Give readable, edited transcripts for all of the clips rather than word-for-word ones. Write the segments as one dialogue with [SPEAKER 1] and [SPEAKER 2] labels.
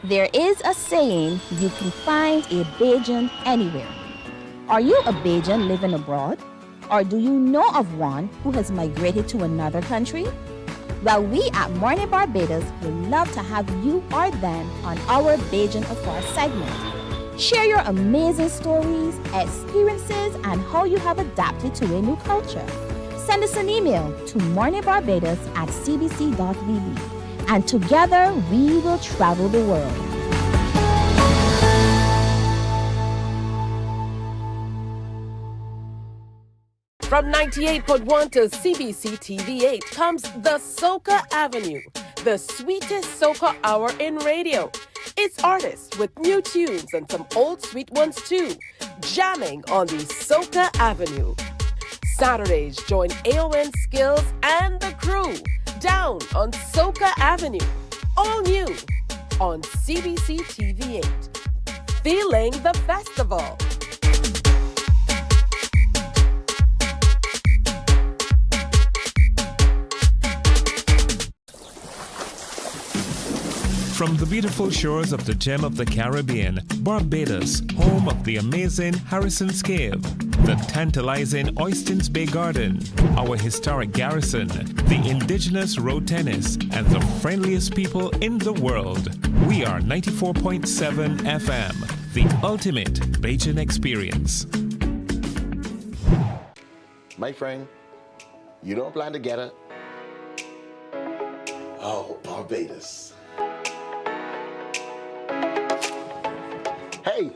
[SPEAKER 1] There is a saying, you can find a Bajan anywhere. Are you a Bajan living abroad? Or do you know of one who has migrated to another country? Well, we at Mornin Barbados would love to have you or them on our Bajan Affair segment. Share your amazing stories, experiences, and how you have adapted to a new culture. Send us an email to morninbarbados@cbc.vb, and together we will travel the world.
[SPEAKER 2] From 98.1 to CBC TV8 comes the Soca Avenue, the sweetest soca hour in radio. It's artists with new tunes and some old sweet ones too, jamming on the Soca Avenue. Saturdays, join AON Skills and the crew down on Soca Avenue, all new on CBC TV8. Feeling the festival.
[SPEAKER 3] From the beautiful shores of the gem of the Caribbean, Barbados, home of the amazing Harrison's Cave, the tantalizing Oystins Bay Garden, our historic garrison, the indigenous road tennis, and the friendliest people in the world. We are 94.7 FM, the ultimate Bajan experience.
[SPEAKER 4] My friend, you don't plan to get it? Oh, Barbados. Hey,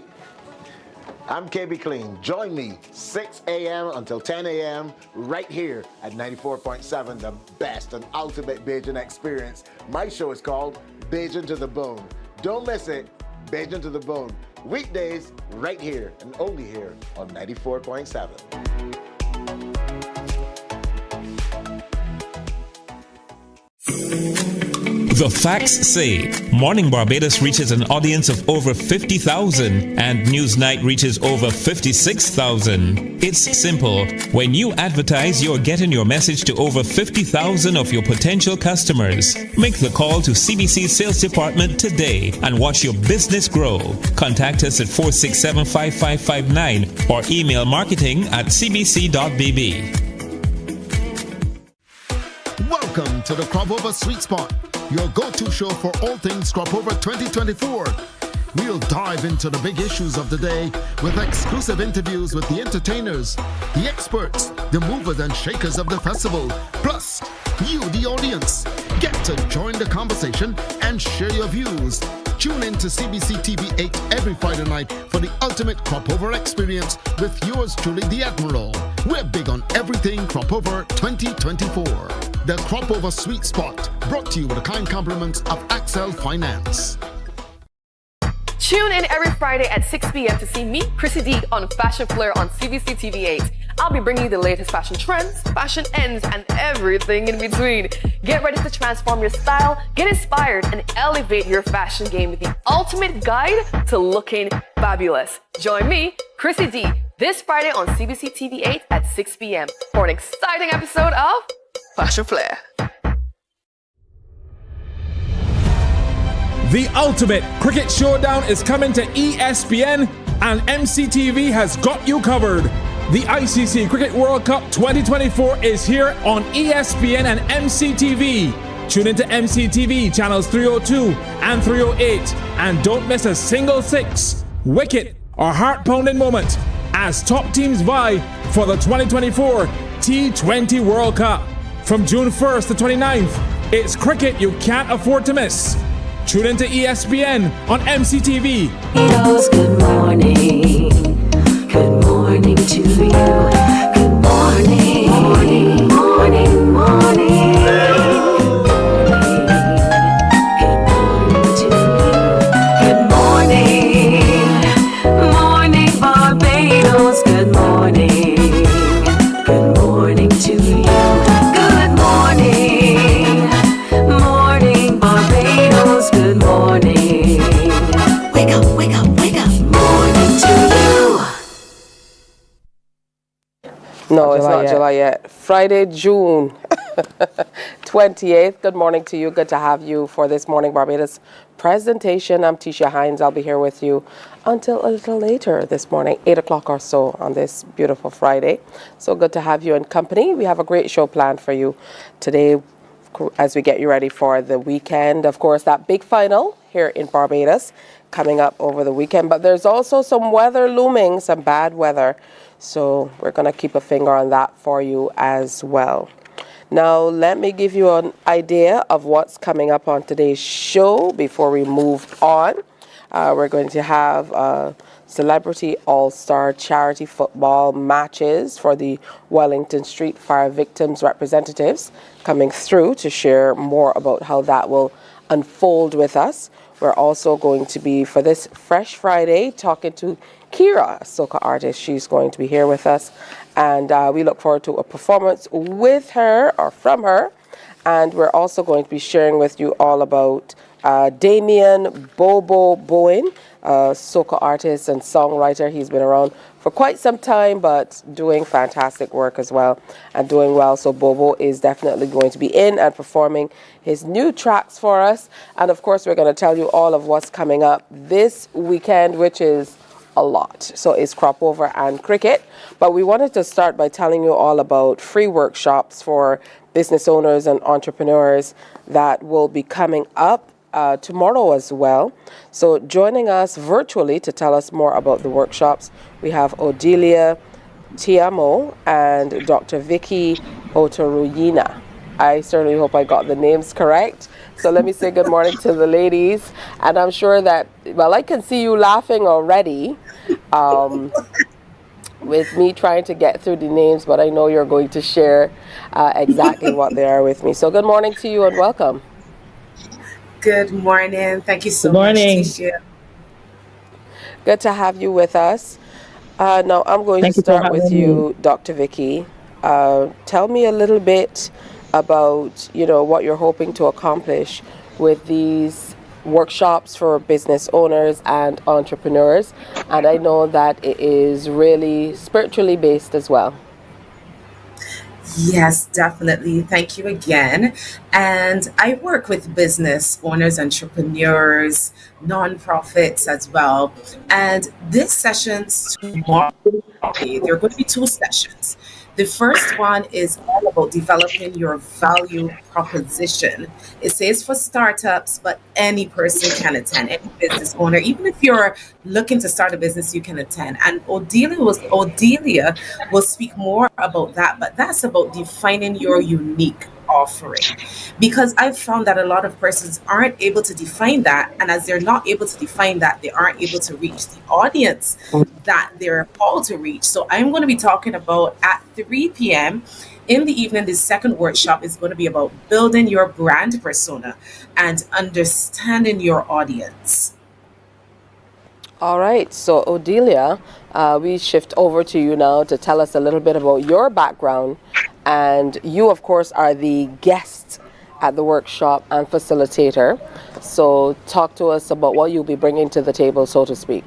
[SPEAKER 4] I'm KB Clean. Join me 6 a.m. until 10 a.m. right here at 94.7, the best and ultimate Bajan experience. My show is called Bajan to the Bone. Don't miss it, Bajan to the Bone. Weekdays right here and only here on 94.7.
[SPEAKER 3] The facts say Morning Barbados reaches an audience of over 50,000 and Newsnight reaches over 56,000. It's simple. When you advertise, you're getting your message to over 50,000 of your potential customers. Make the call to CBC Sales Department today and watch your business grow. Contact us at 467-5559 or email marketing@cbc.bb.
[SPEAKER 5] Welcome to the Cropover Sweet Spot, your go-to show for all things Cropover 2024. We'll dive into the big issues of the day with exclusive interviews with the entertainers, the experts, the movers and shakers of the festival, plus you, the audience. Get to join the conversation and share your views. Tune in to CBC TV8 every Friday night for the ultimate Cropover experience with yours truly, the Admiral. We're big on everything Cropover 2024. The Cropover Sweet Spot, brought to you with the kind compliments of Axel Finance.
[SPEAKER 6] Tune in every Friday at 6 p.m. to see me, Chrissy D, on Fashion Flair on CBC TV8. I'll be bringing you the latest fashion trends, fashion ends, and everything in between. Get ready to transform your style, get inspired, and elevate your fashion game with the ultimate guide to looking fabulous. Join me, Chrissy D, this Friday on CBC TV8 at 6 p.m. for an exciting episode of Fashion Flair.
[SPEAKER 7] The ultimate cricket showdown is coming to ESPN, and MCTV has got you covered. The ICC Cricket World Cup 2024 is here on ESPN and MCTV. Tune into MCTV channels 302 and 308, and don't miss a single six, wicket, or heart-pounding moment as top teams vie for the 2024 T20 World Cup. From June 1st to 29th, it's cricket you can't afford to miss. Tune into ESPN on MCTV.
[SPEAKER 8] Good morning. Good morning to you. Good morning. Morning, morning, morning. Good morning to you. Good morning. Morning, Barbados. Good morning. Good morning to you. Good morning. Morning, Barbados. Good morning. Wake up, wake up, wake up. Morning to you.
[SPEAKER 2] No, it's not July yet. Friday, June. 28th. Good morning to you. Good to have you for this Morning Barbados presentation. I'm Tisha Hines. I'll be here with you until a little later this morning, 8 o'clock or so on this beautiful Friday. So good to have you in company. We have a great show planned for you today as we get you ready for the weekend. Of course, that big final here in Barbados coming up over the weekend. But there's also some weather looming, some bad weather. So we're going to keep a finger on that for you as well. Now, let me give you an idea of what's coming up on today's show before we move on. We're going to have Celebrity All-Star charity football matches for the Wellington Street Fire Victims Representatives coming through to share more about how that will unfold with us. We're also going to be, for this Fresh Friday, talking to Kira, a soca artist. She's going to be here with us, and we look forward to a performance with her or from her. And we're also going to be sharing with you all about Damien Bobo Bowen, a soca artist and songwriter. He's been around for quite some time, but doing fantastic work as well and doing well. So Bobo is definitely going to be in and performing his new tracks for us. And of course, we're going to tell you all of what's coming up this weekend, which is a lot. So it's Cropover and cricket. But we wanted to start by telling you all about free workshops for business owners and entrepreneurs that will be coming up tomorrow as well. So joining us virtually to tell us more about the workshops, we have Odelia Tiamo and Dr. Vicky Otoruyina. I certainly hope I got the names correct. So let me say good morning to the ladies. And I'm sure that, well, I can see you laughing already with me trying to get through the names, but I know you're going to share exactly what they are with me. So good morning to you and welcome.
[SPEAKER 9] Good morning. Thank you so much, Tisha.
[SPEAKER 2] Good to have you with us. Now I'm going to start with you, Dr. Vicky. Tell me a little bit about, what you're hoping to accomplish with these workshops for business owners and entrepreneurs. And I know that it is really spiritually based as well.
[SPEAKER 9] Yes, definitely. Thank you again. And I work with business owners, entrepreneurs, nonprofits as well. And this session's tomorrow, there are going to be two sessions. The first one is all about developing your value proposition. It says for startups, but any person can attend, any business owner. Even if you're looking to start a business, you can attend. And Odelia will speak more about that, but that's about defining your unique offering, because I've found that a lot of persons aren't able to define that, and as they're not able to define that, they aren't able to reach the audience that they're called to reach. So I'm going to be talking about at 3 p.m. in the evening. The second workshop is going to be about building your brand persona and understanding your audience.
[SPEAKER 2] All right, so Odelia, we shift over to you now to tell us a little bit about your background. And you, of course, are the guest at the workshop and facilitator. So talk to us about what you'll be bringing to the table, so to speak.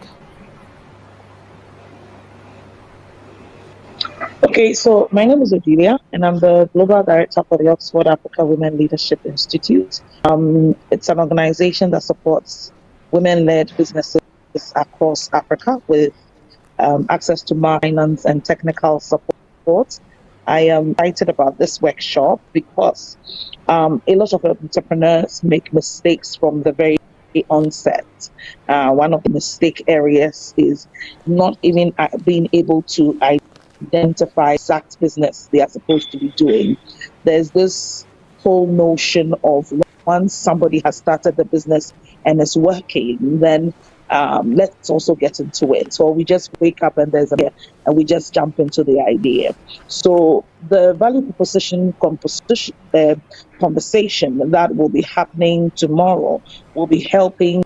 [SPEAKER 10] Okay, so my name is Odelia, and I'm the Global Director for the Oxford Africa Women Leadership Institute. It's an organization that supports women-led businesses across Africa with access to finance and technical support. I am excited about this workshop because a lot of entrepreneurs make mistakes from the very onset. One of the mistake areas is not even being able to identify exact business they are supposed to be doing. There's this whole notion of once somebody has started the business and is working, then let's also get into it. So we just wake up and there's an idea and we just jump into the idea. So the value proposition conversation that will be happening tomorrow will be helping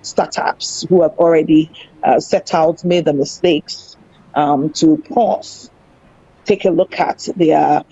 [SPEAKER 10] startups who have already set out, made the mistakes to pause, take a look at their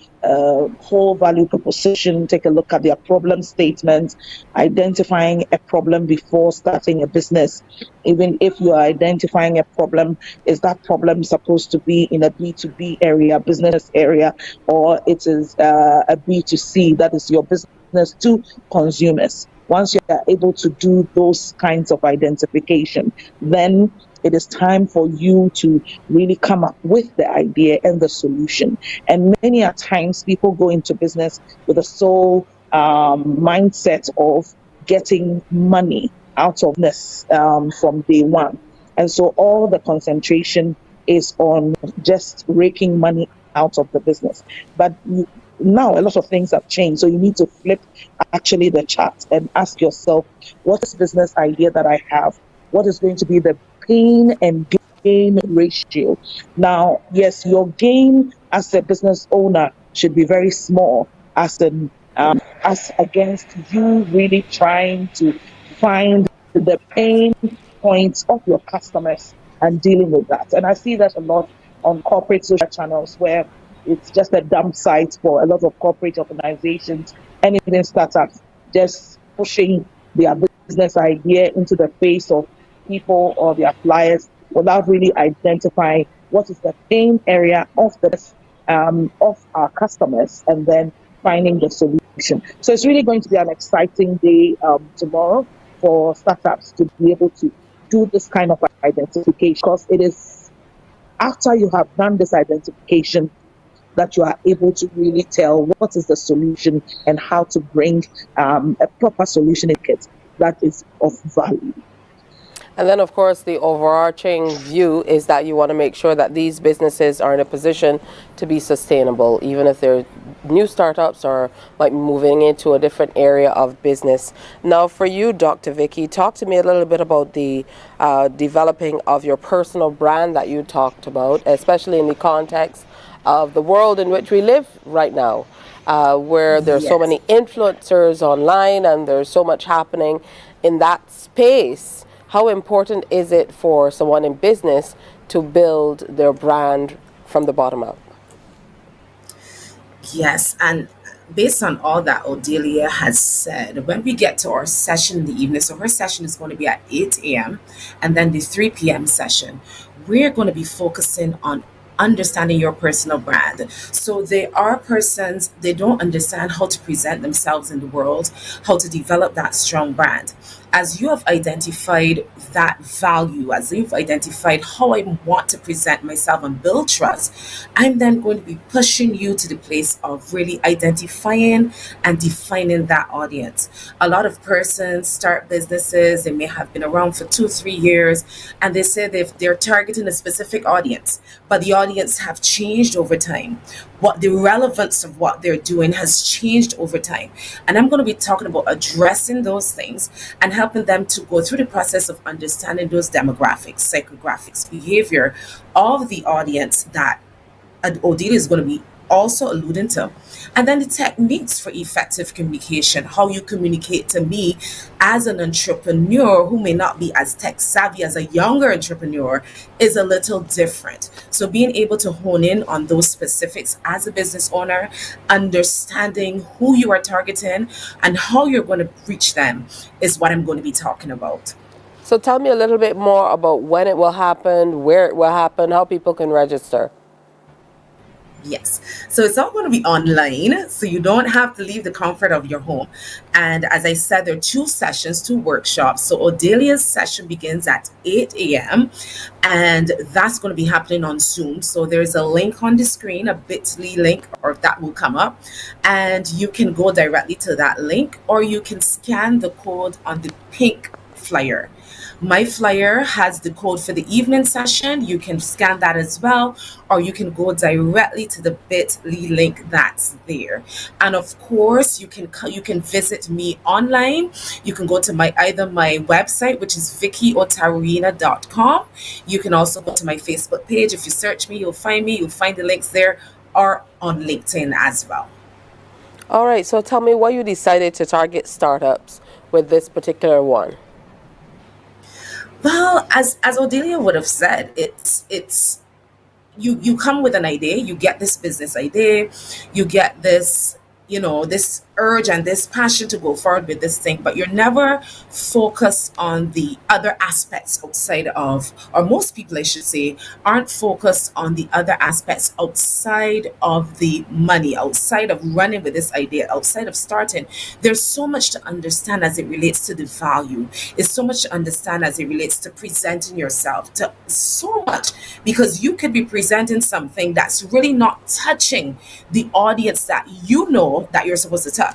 [SPEAKER 10] whole value proposition, take a look at their problem statement, identifying a problem before starting a business. Even if you are identifying a problem, is that problem supposed to be in a B2B area, business area, or it is a B2C, that is your business to consumers? Once you are able to do those kinds of identification, then it is time for you to really come up with the idea and the solution. And many a times people go into business with a sole mindset of getting money out of this from day one. And so all the concentration is on just raking money out of the business. But now a lot of things have changed. So you need to flip actually the chart and ask yourself, what is business idea that I have? What is going to be the pain and gain ratio? Now, yes, your gain as a business owner should be very small as against you really trying to find the pain points of your customers and dealing with that. And I see that a lot on corporate social channels where it's just a dump site for a lot of corporate organizations and even startups, just pushing their business idea into the face of people or their flyers without really identifying what is the pain area of our customers and then finding the solution. So it's really going to be an exciting day tomorrow for startups to be able to do this kind of identification, because it is after you have done this identification that you are able to really tell what is the solution and how to bring a proper solution in it that is of value.
[SPEAKER 2] And then, of course, the overarching view is that you want to make sure that these businesses are in a position to be sustainable, even if they're new startups or like moving into a different area of business. Now, for you, Dr. Vicky, talk to me a little bit about the developing of your personal brand that you talked about, especially in the context of the world in which we live right now, where there's so many influencers online and there's so much happening in that space. How important is it for someone in business to build their brand from the bottom up?
[SPEAKER 9] Yes, and based on all that Odelia has said, when we get to our session in the evening, so her session is going to be at 8 a.m. and then the 3 p.m. session, we're going to be focusing on understanding your personal brand. So there are persons, they don't understand how to present themselves in the world, how to develop that strong brand. As you have identified that value, as you've identified how I want to present myself and build trust, I'm then going to be pushing you to the place of really identifying and defining that audience. A lot of persons start businesses, they may have been around for 2-3 years, and they say they're targeting a specific audience, but the audience have changed over time. What the relevance of what they're doing has changed over time. And I'm going to be talking about addressing those things and helping them to go through the process of understanding those demographics, psychographics, behavior of the audience that Odelia is going to be also alluding to. And then the techniques for effective communication, how you communicate to me as an entrepreneur who may not be as tech savvy as a younger entrepreneur is a little different. So being able to hone in on those specifics as a business owner, understanding who you are targeting and how you're going to reach them is what I'm going to be talking about.
[SPEAKER 2] So tell me a little bit more about when it will happen, where it will happen, how people can register.
[SPEAKER 9] Yes. So it's all going to be online, so you don't have to leave the comfort of your home. And as I said, there are 2 sessions, 2 workshops. So Odelia's session begins at 8 a.m. and that's going to be happening on Zoom. So there's a link on the screen, a bit.ly link, or that will come up. And you can go directly to that link, or you can scan the code on the pink flyer. My flyer has the code for the evening session. You can scan that as well, or you can go directly to the bit.ly link that's there. And of course, you can visit me online. You can go to either my website, which is vickyotarina.com. You can also go to my Facebook page. If you search me, you'll find me. You'll find the links there, or on LinkedIn as well.
[SPEAKER 2] All right. So tell me why you decided to target startups with this particular one.
[SPEAKER 9] Well, as Odelia would have said, it's you come with an idea, you get this business idea, you get this, this urge and this passion to go forward with this thing, but you're never focused on the other aspects outside of, or most people, I should say, aren't focused on the other aspects outside of the money, outside of running with this idea, outside of starting. There's so much to understand as it relates to the value. There's so much to understand as it relates to presenting yourself, to so much, because you could be presenting something that's really not touching the audience that you know that you're supposed to touch,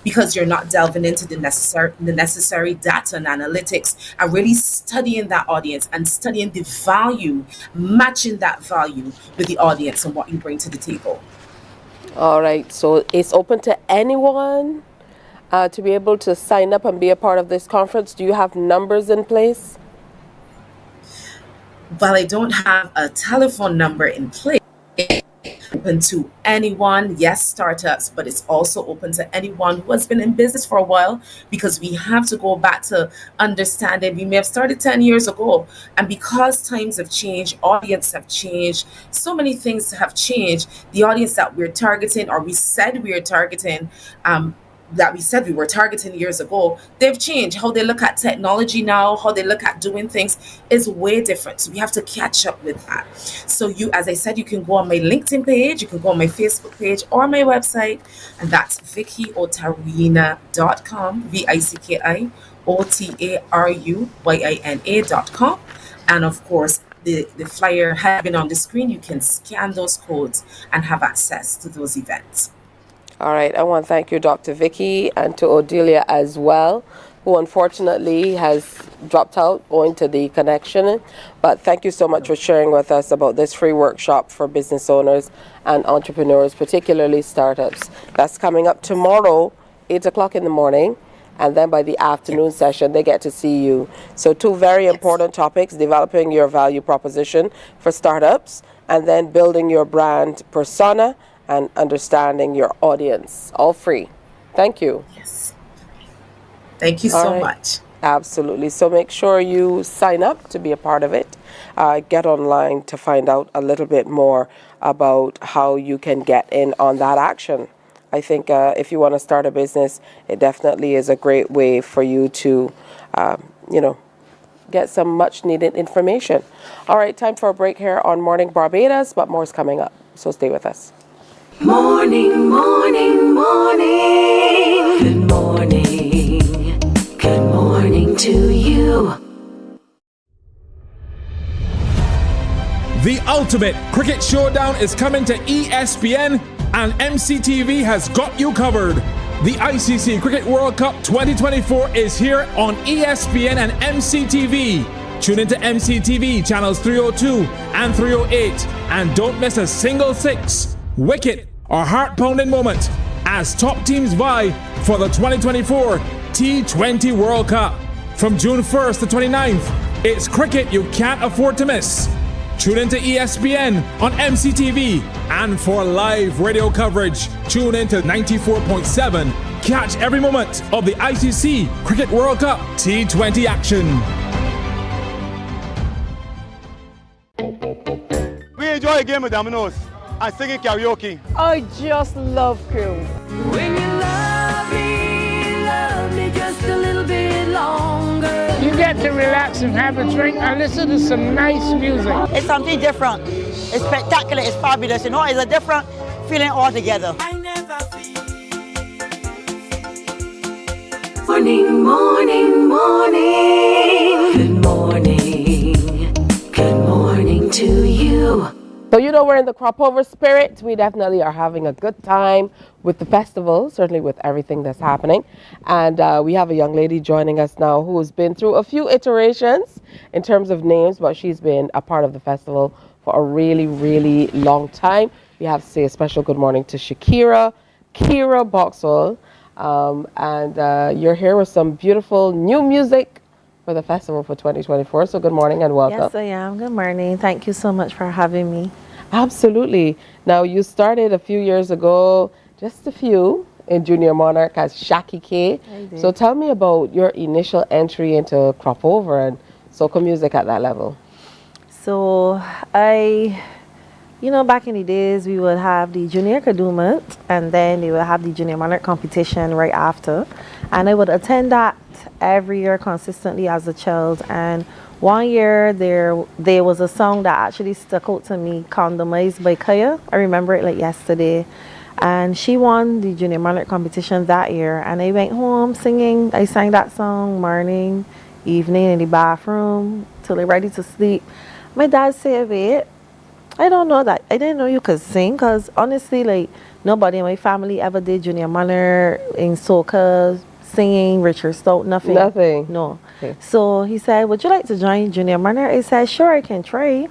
[SPEAKER 9] because you're not delving into the necessary data and analytics and really studying that audience and studying the value, matching that value with the audience and what you bring to the table.
[SPEAKER 2] All right, so it's open to anyone to be able to sign up and be a part of this conference. Do you have numbers in place?
[SPEAKER 9] Well, I don't have a telephone number in place. Open to anyone, yes, startups, but it's also open to anyone who has been in business for a while, because we have to go back to understanding we may have started 10 years ago, and because times have changed, audience have changed, so many things have changed. The audience that we're targeting, or we said we are targeting, that we said we were targeting years ago, they've changed. How they look at technology now, how they look at doing things is way different. So we have to catch up with that. So you, as I said, you can go on my LinkedIn page, you can go on my Facebook page or my website, and that's VickyOtaruyina.com, VickyOtaruyina.com. And of course, the flyer has been on the screen. You can scan those codes and have access to those events.
[SPEAKER 2] All right, I want to thank you, Dr. Vicky, and to Odelia as well, who unfortunately has dropped out owing to the connection. But thank you so much for sharing with us about this free workshop for business owners and entrepreneurs, particularly startups. That's coming up tomorrow, 8 o'clock in the morning. And then by the afternoon session, they get to see you. So 2 very important topics: developing your value proposition for startups, and then building your brand persona and understanding your audience. All free. Thank you.
[SPEAKER 9] Yes. Thank you so much.
[SPEAKER 2] Absolutely. So make sure you sign up to be a part of it. Get online to find out a little bit more about how you can get in on that action. I think if you want to start a business, it definitely is a great way for you to, get some much needed information. All right, time for a break here on Morning Barbados, but more is coming up. So stay with us.
[SPEAKER 8] Morning, morning, morning. Good morning. Good morning to you.
[SPEAKER 7] The ultimate cricket showdown is coming to ESPN, and MCTV has got you covered. The ICC Cricket World Cup 2024 is here on ESPN and MCTV. Tune into MCTV channels 302 and 308, and don't miss a single six, wicket, or heart-pounding moment as top teams vie for the 2024 T20 World Cup. From June 1st to 29th, it's cricket you can't afford to miss. Tune into ESPN on MCTV, and for live radio coverage, tune into 94.7. Catch every moment of the ICC Cricket World Cup T20 action.
[SPEAKER 11] We enjoy a game of dominoes and singing karaoke.
[SPEAKER 12] I just love crew.
[SPEAKER 8] When you love me just a little bit longer.
[SPEAKER 12] You get to relax and have a drink and listen to some nice music.
[SPEAKER 13] It's something different. It's spectacular. It's fabulous. It's a different feeling altogether.
[SPEAKER 8] Morning, morning, morning. Good morning. Good morning to you.
[SPEAKER 2] So we're in the Cropover spirit. We definitely are having a good time with the festival, certainly with everything that's happening. And we have a young lady joining us now who's been through a few iterations in terms of names, but she's been a part of the festival for a really, really long time. We have to say a special good morning to Kira Boxwell. And you're here with some beautiful new music for the festival for 2024. So good morning and welcome.
[SPEAKER 14] Yes, I am. Good morning. Thank you so much for having me.
[SPEAKER 2] Absolutely. Now, you started a few years ago, just a few, in Junior Monarch as Shaki K. So tell me about your initial entry into Cropover and soca music at that level.
[SPEAKER 14] So I you know, back in the days, we would have the junior kadooment, and then they would have the junior monarch competition right after. And I would attend that every year consistently as a child. And one year there was a song that actually stuck out to me, Condomized by Kaya. I remember it like yesterday. And she won the junior monarch competition that year. And I went home singing. I sang that song morning, evening in the bathroom till I ready to sleep. My dad said, wait, I don't know that. I didn't know you could sing, because honestly, like, nobody in my family ever did junior monarch in soca, singing, Richard Stout, nothing.
[SPEAKER 15] Nothing?
[SPEAKER 14] No.
[SPEAKER 15] Okay.
[SPEAKER 14] So he said, would you like to join junior monarch? I said, sure, I can try.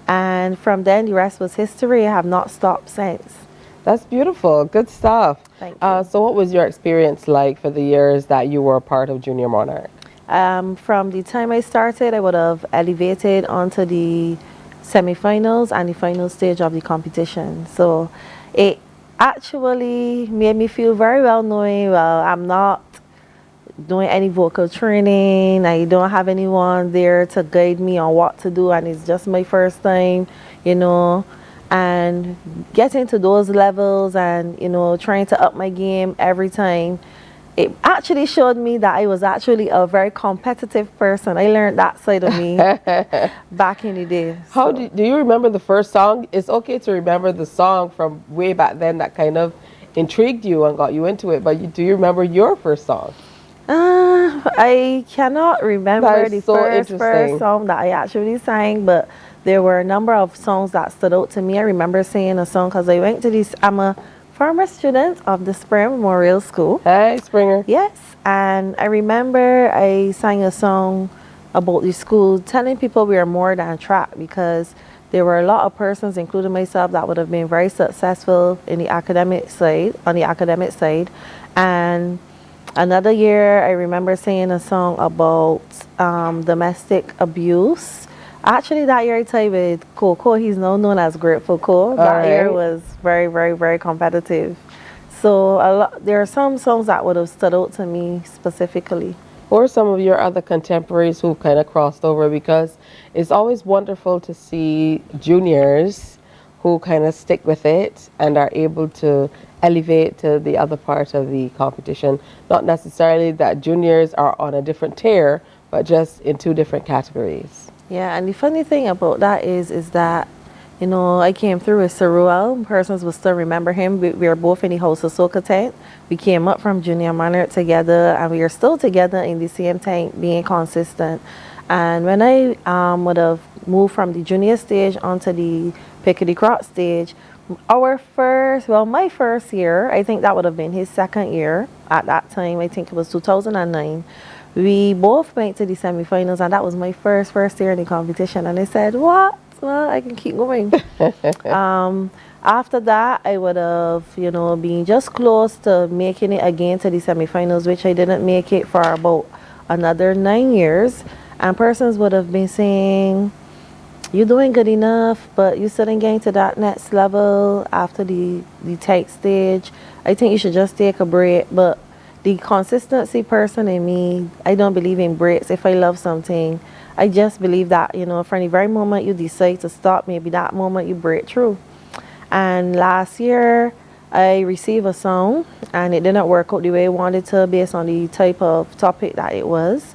[SPEAKER 14] And from then, the rest was history. I have not stopped since.
[SPEAKER 15] That's beautiful. Good stuff.
[SPEAKER 14] Thank you.
[SPEAKER 15] So what was your experience like for the years that you were a part of Junior Monarch?
[SPEAKER 14] From the time I started, I would have elevated onto the semi-finals and the final stage of the competition. So it actually made me feel very well, knowing, well, I'm not doing any vocal training. I don't have anyone there to guide me on what to do, and it's just my first time, you know. And getting to those levels and, you know, trying to up my game every time, it actually showed me that I was actually a very competitive person. I learned that side of me back in the day.
[SPEAKER 15] How do you remember the first song? It's okay to remember the song from way back then that kind of intrigued you and got you into it, but do you remember your first song?
[SPEAKER 14] I cannot remember the first song that I actually sang, but there were a number of songs that stood out to me. I remember singing a song because I went to this, I'm a former student of the Springer Memorial School.
[SPEAKER 15] Hey, Springer.
[SPEAKER 14] Yes, and I remember I sang a song about the school, telling people we are more than track, because there were a lot of persons, including myself, that would have been very successful in the academic side, on the academic side. And another year, I remember singing a song about domestic abuse. Actually, that year I tied with Coco. He's now known as Grateful Co. That year was very, very, very competitive. So there are some songs that would have stood out to me specifically.
[SPEAKER 15] Or some of your other contemporaries who kind of crossed over, because it's always wonderful to see juniors who kind of stick with it and are able to elevate to the other part of the competition. Not necessarily that juniors are on a different tier, but just in two different categories.
[SPEAKER 14] Yeah, and the funny thing about that is that, you know, I came through with Saruel. Persons will still remember him. We were both in the House of Soca tent. We came up from Junior Monarch together, and we are still together in the same tent, being consistent. And when I would have moved from the junior stage onto the Pickety Crop stage, my first year, I think that would have been his second year at that time. I think it was 2009. We both went to the semi-finals, and that was my first year in the competition. And I said, what? Well, I can keep going. After that, I would have, you know, been just close to making it again to the semi-finals, which I didn't make it for about another 9 years. And persons would have been saying, you're doing good enough, but you still didn't get to that next level after the tight stage. I think you should just take a break. But the consistency person in me, I don't believe in breaks. If I love something, I just believe that, you know, from the very moment you decide to stop, maybe that moment you break through. And last year, I received a song, and it didn't work out the way I wanted to based on the type of topic that it was.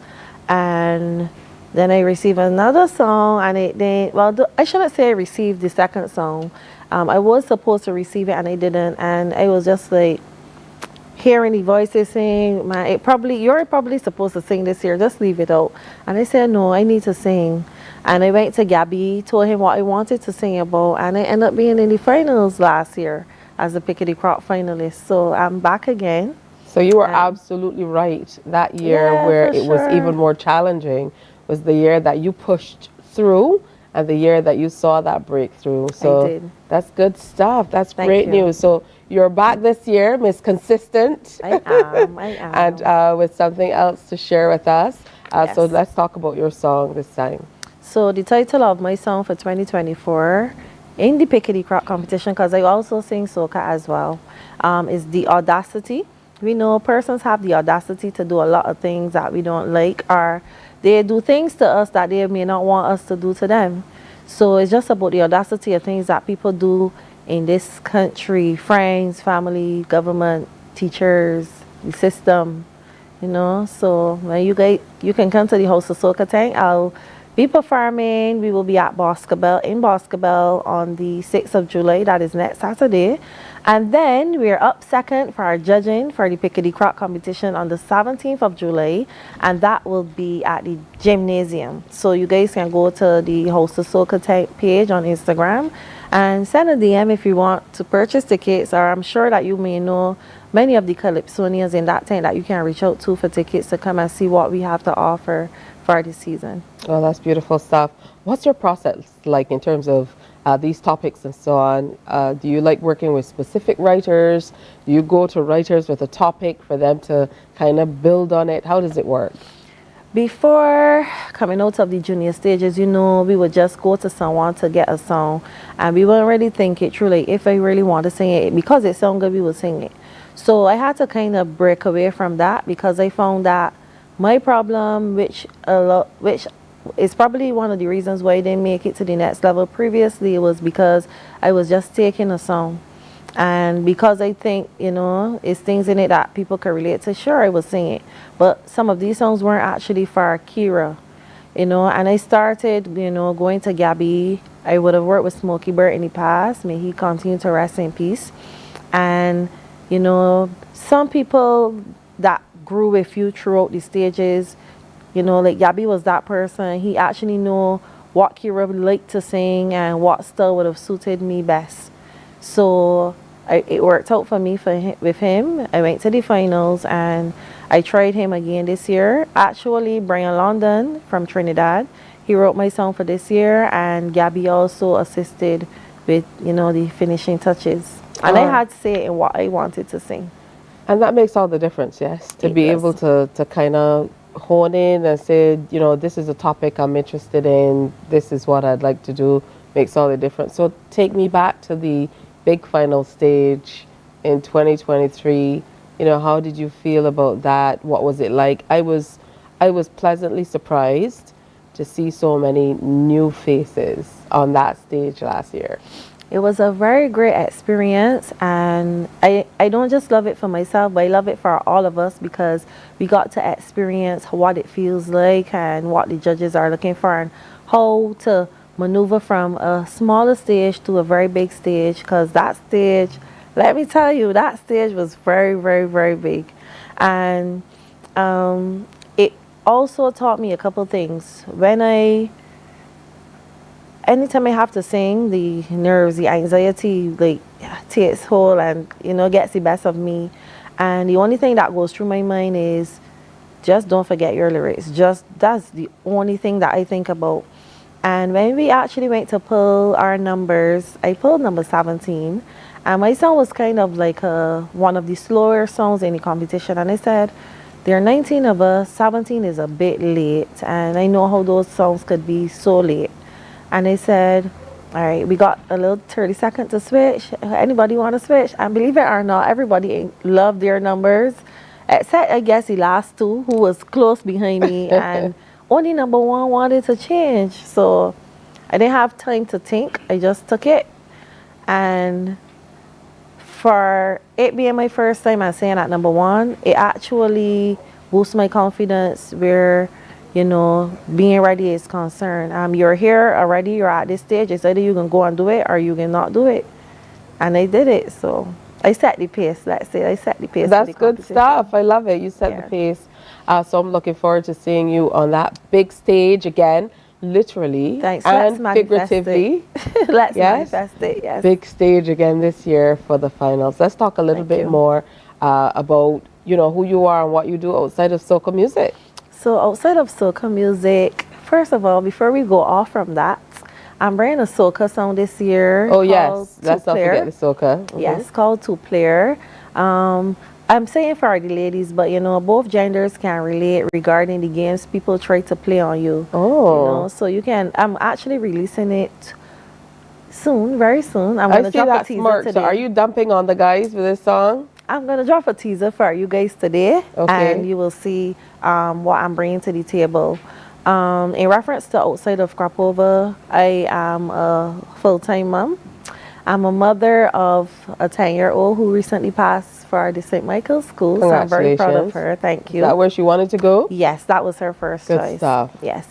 [SPEAKER 14] And then I received another song, and it didn't, well, I shouldn't say I received the second song. I was supposed to receive it, and I didn't. And I was just like, hearing the voices sing, you're probably supposed to sing this year, just leave it out. And I said, no, I need to sing. And I went to Gabby, told him what I wanted to sing about, and I ended up being in the finals last year as a Pickety Crop finalist. So I'm back again.
[SPEAKER 15] So you were absolutely right. That year where it was even more challenging was the year that you pushed through, and the year that you saw that breakthrough. So
[SPEAKER 14] I did.
[SPEAKER 15] That's good stuff. That's
[SPEAKER 14] Thank
[SPEAKER 15] great
[SPEAKER 14] you.
[SPEAKER 15] news. So you're back this year, Miss Consistent.
[SPEAKER 14] I am.
[SPEAKER 15] And with something else to share with us.
[SPEAKER 14] Yes.
[SPEAKER 15] So let's talk about your song this time.
[SPEAKER 14] So the title of my song for 2024 in the Pickety Crop competition, because I also sing soca as well, is The Audacity. We know persons have the audacity to do a lot of things that we don't like, or they do things to us that they may not want us to do to them. So it's just about the audacity of things that people do in this country, friends, family, government, teachers, the system, you know. So when you can come to the House of Soca Tank. I'll be performing. We will be at Boscobel on the 6th of July. That is next Saturday. And then we're up second for our judging for the Pickety Crock competition on the 17th of July. And that will be at the gymnasium. So you guys can go to the House of Soca Tank page on Instagram and send a DM if you want to purchase tickets, or I'm sure that you may know many of the Calypsonians in that tent that you can reach out to for tickets to come and see what we have to offer for this season.
[SPEAKER 15] Oh, that's beautiful stuff. What's your process like in terms of these topics and so on? Do you like working with specific writers? Do you go to writers with a topic for them to kind of build on it? How does it work?
[SPEAKER 14] Before coming out of the junior stages, you know, we would just go to someone to get a song, and we wouldn't really think it through. Like, if I really want to sing it, because it sounded good, we would sing it. So I had to kind of break away from that, because I found that my problem, which is probably one of the reasons why I didn't make it to the next level previously, was because I was just taking a song. And because I think, you know, it's things in it that people can relate to, sure, I was singing. But some of these songs weren't actually for Kira, you know. And I started, you know, going to Gabby. I would have worked with Smokey Bird in the past. May he continue to rest in peace. And, you know, some people that grew with you throughout the stages, you know, like Gabby was that person. He actually knew what Kira would like to sing and what style would have suited me best. So it worked out for me with him. I went to the finals and I tried him again this year. Actually, Brian London from Trinidad, he wrote my song for this year, and Gabby also assisted with, you know, the finishing touches. And I had say in what I wanted to sing.
[SPEAKER 15] And that makes all the difference, yes, to be able to kind of hone in and say, you know, this is a topic I'm interested in, this is what I'd like to do, makes all the difference. So take me back to the big final stage in 2023. You know, how did you feel about that? What was it like? I was pleasantly surprised to see so many new faces on that stage last year.
[SPEAKER 14] It was a very great experience, and I don't just love it for myself, but I love it for all of us, because we got to experience what it feels like and what the judges are looking for, and how to maneuver from a smaller stage to a very big stage. Because that stage, let me tell you, that stage was very, very, very big. And it also taught me a couple things. Anytime I have to sing, the nerves, the anxiety, like, takes hold and, you know, gets the best of me. And the only thing that goes through my mind is, just don't forget your lyrics. That's the only thing that I think about. And when we actually went to pull our numbers, I pulled number 17. And my song was kind of like one of the slower songs in the competition. And I said, there are 19 of us, 17 is a bit late. And I know how those songs could be so late. And I said, all right, we got a little 30 seconds to switch. Anybody want to switch? And believe it or not, everybody loved their numbers, except, I guess, the last two, who was close behind me. And only number one wanted to change. So I didn't have time to think. I just took it. And for it being my first time and saying at number one, it actually boosts my confidence where, you know, being ready is concerned. You're here already, you're at this stage. It's either you can go and do it or you can not do it. And I did it. So I set the pace, let's say. I set the pace.
[SPEAKER 15] That's good stuff. I love it. You set the pace. So I'm looking forward to seeing you on that big stage again, literally and figuratively.
[SPEAKER 14] Let's manifest it, yes.
[SPEAKER 15] Big stage again this year for the finals. Let's talk a little bit more about, you know, who you are and what you do outside of soca music.
[SPEAKER 14] So outside of soca music, first of all, before we go off from that, I'm bringing a soca song this year.
[SPEAKER 15] Oh yes, let's not forget the soca.
[SPEAKER 14] Yes, called Two Player. I'm saying for the ladies, but you know, both genders can relate regarding the games people try to play on you.
[SPEAKER 15] Oh.
[SPEAKER 14] You know, so you can, I'm actually releasing it soon, very soon. I'm
[SPEAKER 15] I
[SPEAKER 14] gonna
[SPEAKER 15] see
[SPEAKER 14] drop
[SPEAKER 15] that
[SPEAKER 14] a teaser
[SPEAKER 15] smirk.
[SPEAKER 14] today.
[SPEAKER 15] So are you dumping on the guys with this song?
[SPEAKER 14] I'm going to drop a teaser for you guys today,
[SPEAKER 15] okay,
[SPEAKER 14] and you will see what I'm bringing to the table. In reference to outside of Cropover, I am a full-time mom. I'm a mother of a 10-year-old who recently passed for the St. Michael's School, so I'm very proud of her. Thank you.
[SPEAKER 15] Is that where she wanted to go?
[SPEAKER 14] Yes, that was her first choice.
[SPEAKER 15] Good stuff.
[SPEAKER 14] Yes.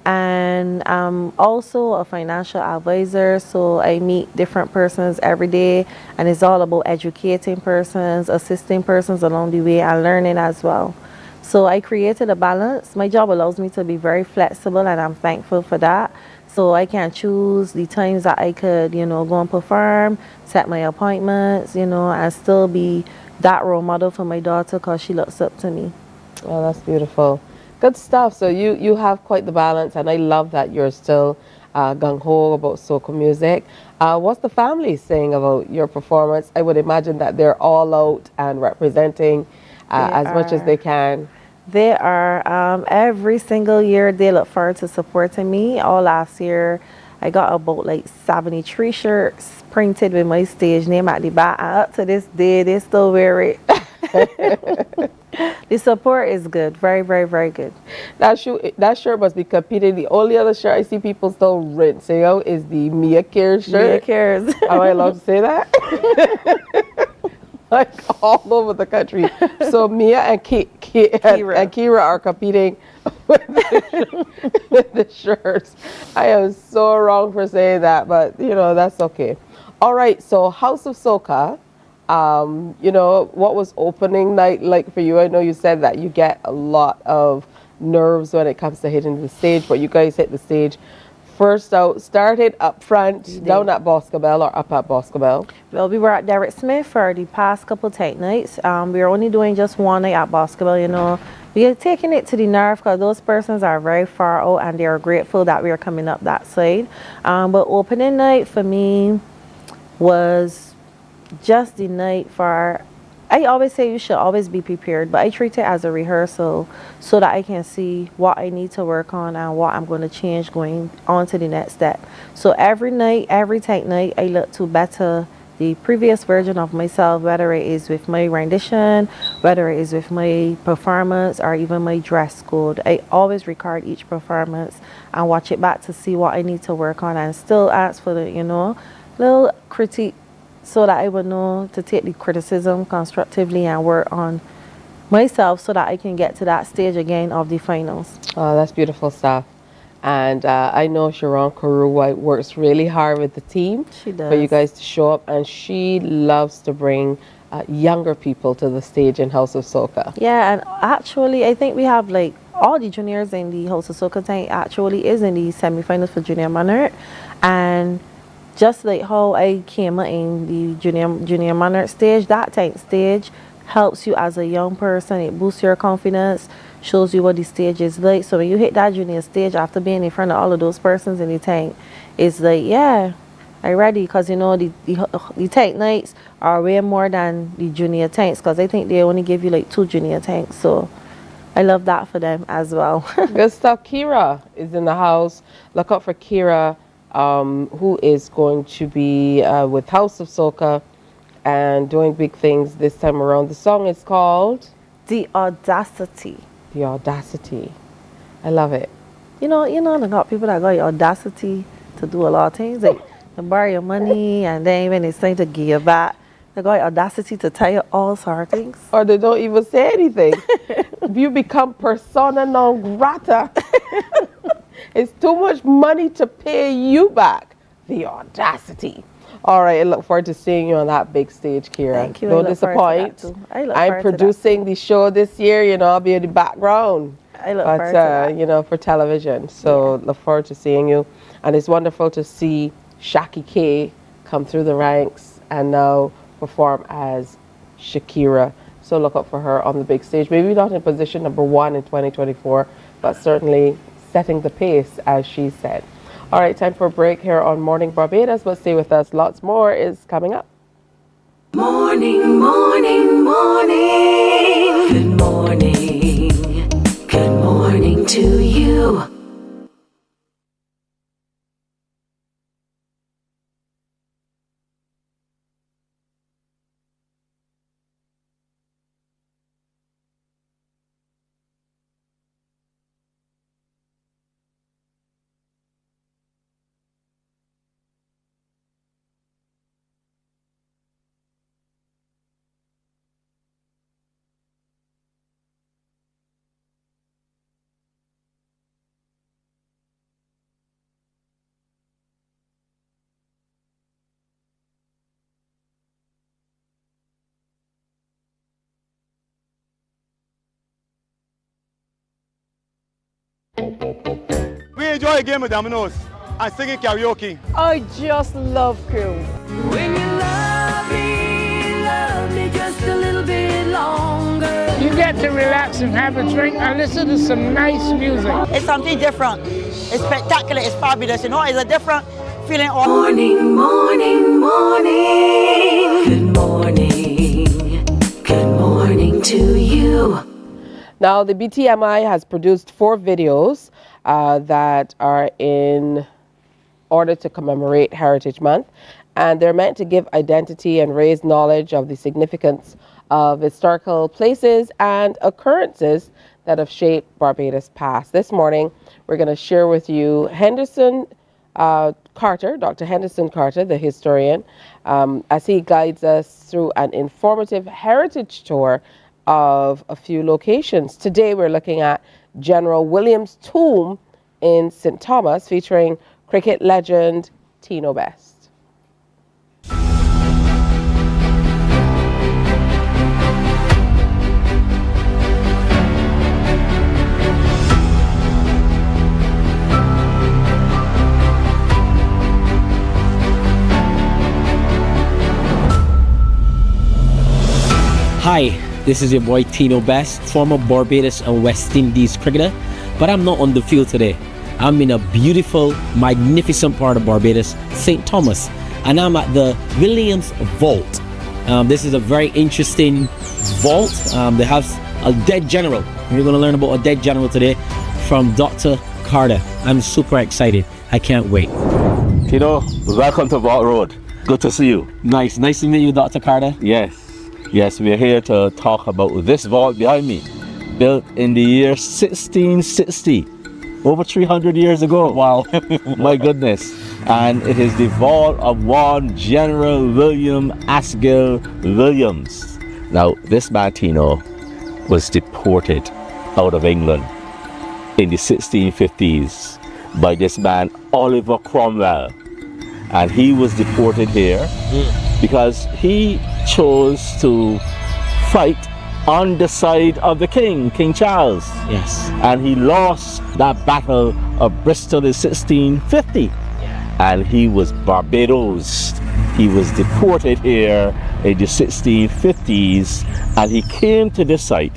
[SPEAKER 14] And I'm also a financial advisor, so I meet different persons every day, and it's all about educating persons, assisting persons along the way, and learning as well. So I created a balance. My job allows me to be very flexible, and I'm thankful for that. So I can choose the times that I could, go and perform, set my appointments, and still be that role model for my daughter because she looks up to me.
[SPEAKER 15] Oh, that's beautiful. Good stuff. So you have quite the balance, and I love that you're still gung-ho about soca music. What's the family saying about your performance? I would imagine that they're all out and representing as much as they can.
[SPEAKER 14] They are. Every single year they look forward to supporting me. All last year I got about like 73 shirts printed with my stage name at the back, and up to this day they still wear it. The support is good. Very, very, very good.
[SPEAKER 15] That shirt must be competing. The only other shirt I see people still rinsing out is the Mia Cares shirt.
[SPEAKER 14] Mia Cares.
[SPEAKER 15] Am I allowed to say that? Like all over the country. So Mia and Kira are competing with the shirts. I am so wrong for saying that, but that's okay. All right, so House of Soca, what was opening night like for you? I know you said that you get a lot of nerves when it comes to hitting the stage, but you guys hit the stage first out, started up front, down at Boscobel or up at Boscobel?
[SPEAKER 14] Well, we were at Derek Smith for the past couple tight nights. We were only doing just one night at Boscobel, We are taking it to the nerve because those persons are very far out and they are grateful that we are coming up that side. But opening night for me was just the night for... I always say you should always be prepared, but I treat it as a rehearsal so that I can see what I need to work on and what I'm going to change going on to the next step. So every night, every tight night, I look to better the previous version of myself, whether it is with my rendition, whether it is with my performance, or even my dress code. I always record each performance and watch it back to see what I need to work on and still ask for the, little critique, so that I would know to take the criticism constructively and work on myself so that I can get to that stage again of the finals.
[SPEAKER 15] Oh, that's beautiful stuff. And I know Sharon Karu works really hard with the team for you guys to show up, and she loves to bring younger people to the stage in House of Soca.
[SPEAKER 14] Yeah, and actually I think we have like all the juniors in the House of Soca tank actually is in the semi-finals for Junior Monarch, and just like how I came in the junior monarch stage, that tank stage helps you as a young person. It boosts your confidence, shows you what the stage is like. So when you hit that junior stage after being in front of all of those persons in the tank, it's like, yeah, I'm ready. Because the tank nights are way more than the junior tanks, because I think they only give you like 2 junior tanks. So I love that for them as well.
[SPEAKER 15] Good stuff. Kira is in the house. Look out for Kira, who is going to be with House of Soca and doing big things this time around. The song is called
[SPEAKER 14] The Audacity.
[SPEAKER 15] The Audacity. I love it.
[SPEAKER 14] They got people that got the audacity to do a lot of things. Like to borrow your money, and then when it's time to give you back, they got the audacity to tell you all sorts of things.
[SPEAKER 15] Or they don't even say anything. You become persona non grata. It's too much money to pay you back. The audacity. All right, I look forward to seeing you on that big stage, Kira.
[SPEAKER 14] Thank you.
[SPEAKER 15] Don't disappoint. I'm producing the show this year. I'll be in the background.
[SPEAKER 14] I look forward to that.
[SPEAKER 15] For television. So look forward to seeing you. And it's wonderful to see Shaki K come through the ranks and now perform as Shakira. So look up for her on the big stage. Maybe not in position number 1 in 2024, but certainly setting the pace, as she said. All right, time for a break here on Morning Barbados, but stay with us. Lots more is coming up.
[SPEAKER 8] Morning, morning, morning. Good morning. Good morning to you.
[SPEAKER 11] enjoy a game of dominoes and singing karaoke.
[SPEAKER 15] I just love crew.
[SPEAKER 8] When you love me just a little bit longer.
[SPEAKER 12] You get to relax and have a drink and listen to some nice music.
[SPEAKER 13] It's something different. It's spectacular. It's fabulous. You know, it's a different feeling.
[SPEAKER 8] Morning, morning, morning. Good morning. Good morning to you.
[SPEAKER 15] Now, the BTMI has produced 4 videos that are in order to commemorate Heritage Month, and they're meant to give identity and raise knowledge of the significance of historical places and occurrences that have shaped Barbados' past. This morning, we're going to share with you Henderson Carter, Dr. Henderson Carter, the historian, as he guides us through an informative heritage tour of a few locations. Today, we're looking at General William's tomb in St. Thomas, featuring cricket legend Tino Best.
[SPEAKER 16] Hi, this is your boy Tino Best, former Barbados and West Indies cricketer, but I'm not on the field today. I'm in a beautiful, magnificent part of Barbados, St. Thomas, and I'm at the Williams Vault. This is a very interesting vault. They have a dead general. We're going to learn about a dead general today from Dr. Carter. I'm super excited. I can't wait.
[SPEAKER 17] Tino, welcome to Vault Road. Good to see you.
[SPEAKER 16] Nice to meet you, Dr. Carter.
[SPEAKER 17] Yes, we're here to talk about this vault behind me, built in the year 1660, over 300 years ago.
[SPEAKER 16] Wow.
[SPEAKER 17] My goodness. And it is the vault of one General William Asgill Williams. Now, this man, Tino, was deported out of England in the 1650s by this man, Oliver Cromwell. And he was deported here because he chose to fight on the side of the king, King Charles.
[SPEAKER 16] Yes.
[SPEAKER 17] And he lost that battle of Bristol in 1650. And he was Barbados. He was deported here in the 1650s, and he came to this site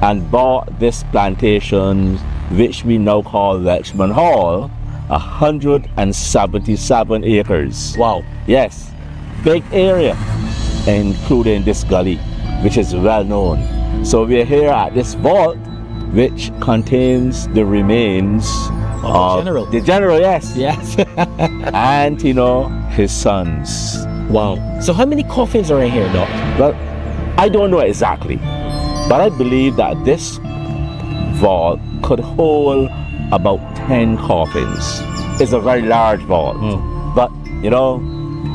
[SPEAKER 17] and bought this plantation, which we now call Lechman Hall, 177 acres.
[SPEAKER 16] Wow.
[SPEAKER 17] Yes, big area, including this gully, which is well known. So we're here at this vault, which contains the remains of
[SPEAKER 16] the
[SPEAKER 17] general. Yes. And his sons.
[SPEAKER 16] Wow. So how many coffins are in here, Doc?
[SPEAKER 17] Well, I don't know exactly, but I believe that this vault could hold about 10 coffins. It's a very large vault. But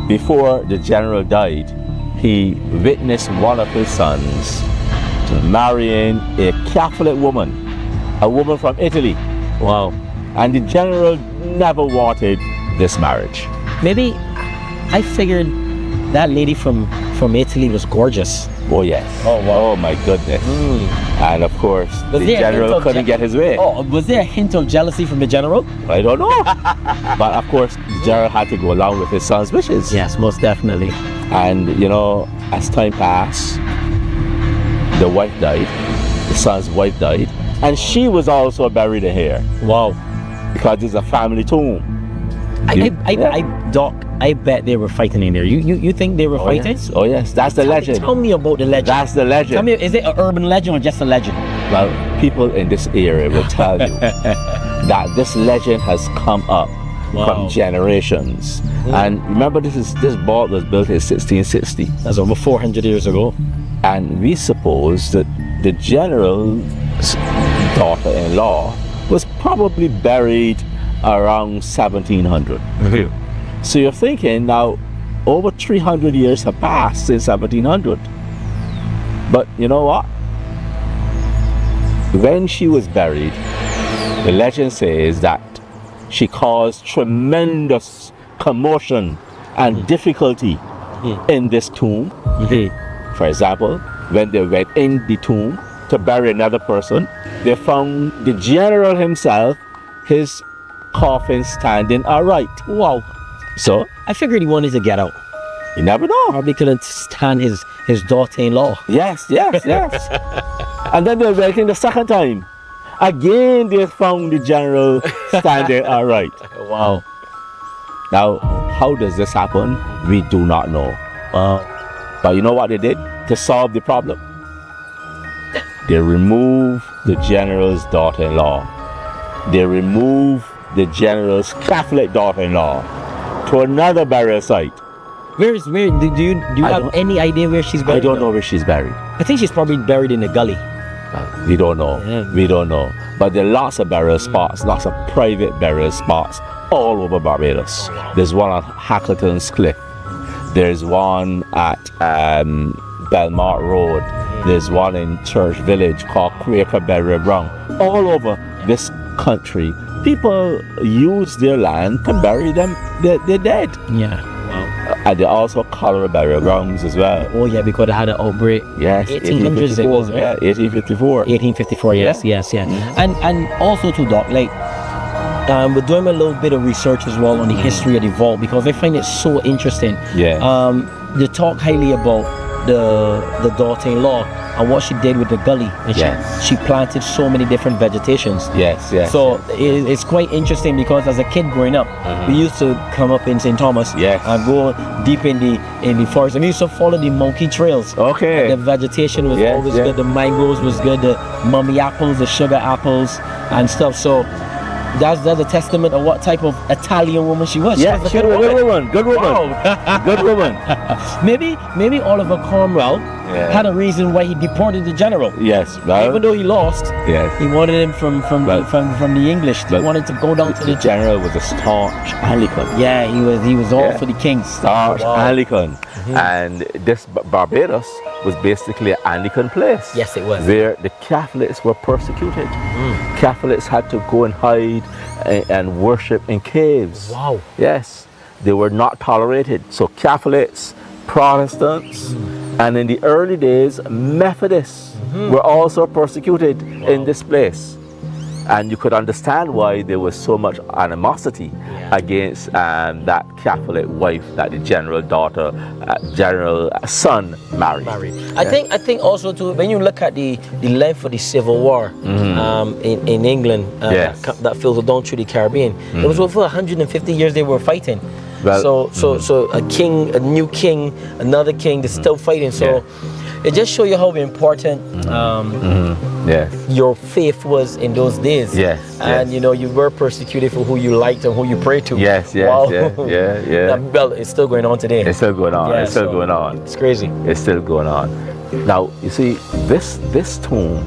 [SPEAKER 17] before the general died, he witnessed one of his sons marrying a Catholic woman, a woman from Italy.
[SPEAKER 16] Wow.
[SPEAKER 17] And the general never wanted this marriage.
[SPEAKER 16] Maybe I figured that lady from Italy was gorgeous.
[SPEAKER 17] Oh yes.
[SPEAKER 16] Oh wow.
[SPEAKER 17] Oh my goodness. And of course, the general couldn't get his way.
[SPEAKER 16] Oh, was there a hint of jealousy from the general?
[SPEAKER 17] I don't know. But of course, the general had to go along with his son's wishes.
[SPEAKER 16] Yes, most definitely.
[SPEAKER 17] And as time passed, the wife died, the son's wife died, and she was also buried in here.
[SPEAKER 16] Wow.
[SPEAKER 17] Because it's a family tomb.
[SPEAKER 16] Doc, I bet they were fighting in there. You think they were fighting?
[SPEAKER 17] Yes. Oh yes, that's the legend.
[SPEAKER 16] Tell me about the legend.
[SPEAKER 17] That's the legend.
[SPEAKER 16] Tell me, is it an urban legend or just a legend?
[SPEAKER 17] Well, people in this area will tell you that this legend has come up from generations. And remember, this vault was built in 1660.
[SPEAKER 16] That's over 400 years ago.
[SPEAKER 17] And we suppose that the general's daughter-in-law was probably buried around 1700. So you're thinking now, over 300 years have passed since 1700. But you know what? When she was buried, the legend says that she caused tremendous commotion and difficulty in this tomb. For example, when they went in the tomb to bury another person, they found the general himself, his coffin standing upright.
[SPEAKER 16] Wow.
[SPEAKER 17] So
[SPEAKER 16] I figured he wanted to get out.
[SPEAKER 17] You never know.
[SPEAKER 16] Probably couldn't stand his daughter-in-law.
[SPEAKER 17] Yes. And then they went in the second time. Again, they found the general standing upright.
[SPEAKER 16] Wow.
[SPEAKER 17] Now, how does this happen? We do not know. But you know what they did to solve the problem? They removed the general's daughter-in-law. They removed the general's Catholic daughter-in-law to another burial site.
[SPEAKER 16] Do you have any idea where she's buried?
[SPEAKER 17] I don't know where she's buried.
[SPEAKER 16] I think she's probably buried in a gully.
[SPEAKER 17] We don't know.
[SPEAKER 16] Yeah.
[SPEAKER 17] We don't know. But there are lots of burial spots, lots of private burial spots all over Barbados. There's one on Hackleton's Cliff. There's one at Belmont Road. There's one in Church Village called Quaker Burial Ground. All over this country, people use their land to bury them, their dead.
[SPEAKER 16] Yeah.
[SPEAKER 17] And they also color burial grounds as well.
[SPEAKER 16] Oh yeah, because they had an outbreak.
[SPEAKER 17] Yes,
[SPEAKER 16] 1800s it was, right?
[SPEAKER 17] Yeah, 1854.
[SPEAKER 16] 1854, yes. And also too, Doc, like, we're doing a little bit of research as well on the history of the vault because I find it so interesting.
[SPEAKER 17] Yeah.
[SPEAKER 16] They talk highly about the daughter-in-law and what she did with the gully. And she planted so many different vegetations.
[SPEAKER 17] Yes.
[SPEAKER 16] So it's quite interesting because as a kid growing up, we used to come up in St. Thomas and go deep in the forest. And we used to follow the monkey trails.
[SPEAKER 17] Okay.
[SPEAKER 16] The vegetation was always good. The mangoes was good. The mummy apples, the sugar apples and stuff. So that's a testament of what type of Italian woman she was.
[SPEAKER 17] Yeah, she was a good woman. Good woman.
[SPEAKER 16] Wow.
[SPEAKER 17] Good woman.
[SPEAKER 16] Maybe Oliver Cromwell had a reason why he deported the general.
[SPEAKER 17] Yes, well,
[SPEAKER 16] even though he lost,
[SPEAKER 17] he
[SPEAKER 16] wanted him from the English. He wanted to go down to the
[SPEAKER 17] general was a staunch Anglican.
[SPEAKER 16] Yeah, he was all for the king.
[SPEAKER 17] Staunch Anglican, and this Barbados was basically an Anglican place.
[SPEAKER 16] Yes, it was.
[SPEAKER 17] Where the Catholics were persecuted. Catholics had to go and hide and worship in caves.
[SPEAKER 16] Wow.
[SPEAKER 17] Yes, they were not tolerated. So Catholics, Protestants, and in the early days, Methodists were also persecuted in this place. And you could understand why there was so much animosity against that Catholic wife that the general son married.
[SPEAKER 16] I think also too, when you look at the length of the Civil War in England that filtered down through the Caribbean, it was over 150 years they were fighting.
[SPEAKER 17] Well,
[SPEAKER 16] so a king, a new king, another king, they're still fighting. So it just shows you how important your faith was in those days. And you were persecuted for who you liked and who you prayed to. Well, it's still going on today.
[SPEAKER 17] It's still going on. It's still going on.
[SPEAKER 16] It's crazy.
[SPEAKER 17] It's still going on. Now you see this tomb.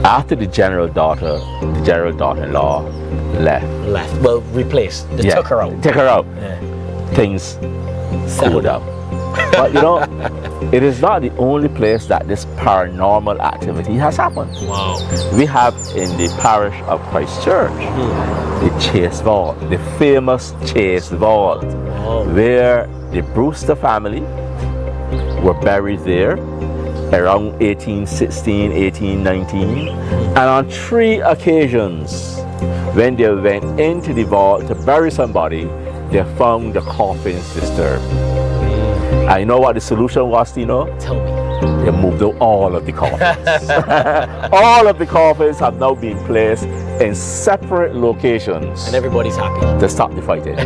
[SPEAKER 17] After the general daughter-in-law left.
[SPEAKER 16] Well, replaced. They took her out.
[SPEAKER 17] Took her out. Things cooled down. But it is not the only place that this paranormal activity has happened.
[SPEAKER 16] Wow.
[SPEAKER 17] We have in the parish of Christchurch the Chase Vault, the famous Chase Vault, where the Brewster family were buried there around 1816, 1819, and on 3 occasions when they went into the vault to bury somebody, they found the coffins disturbed. And you know what the solution was, Tino?
[SPEAKER 16] Tell me.
[SPEAKER 17] They moved out all of the coffins. All of the coffins have now been placed in separate locations.
[SPEAKER 16] And everybody's happy.
[SPEAKER 17] To stop the fighting.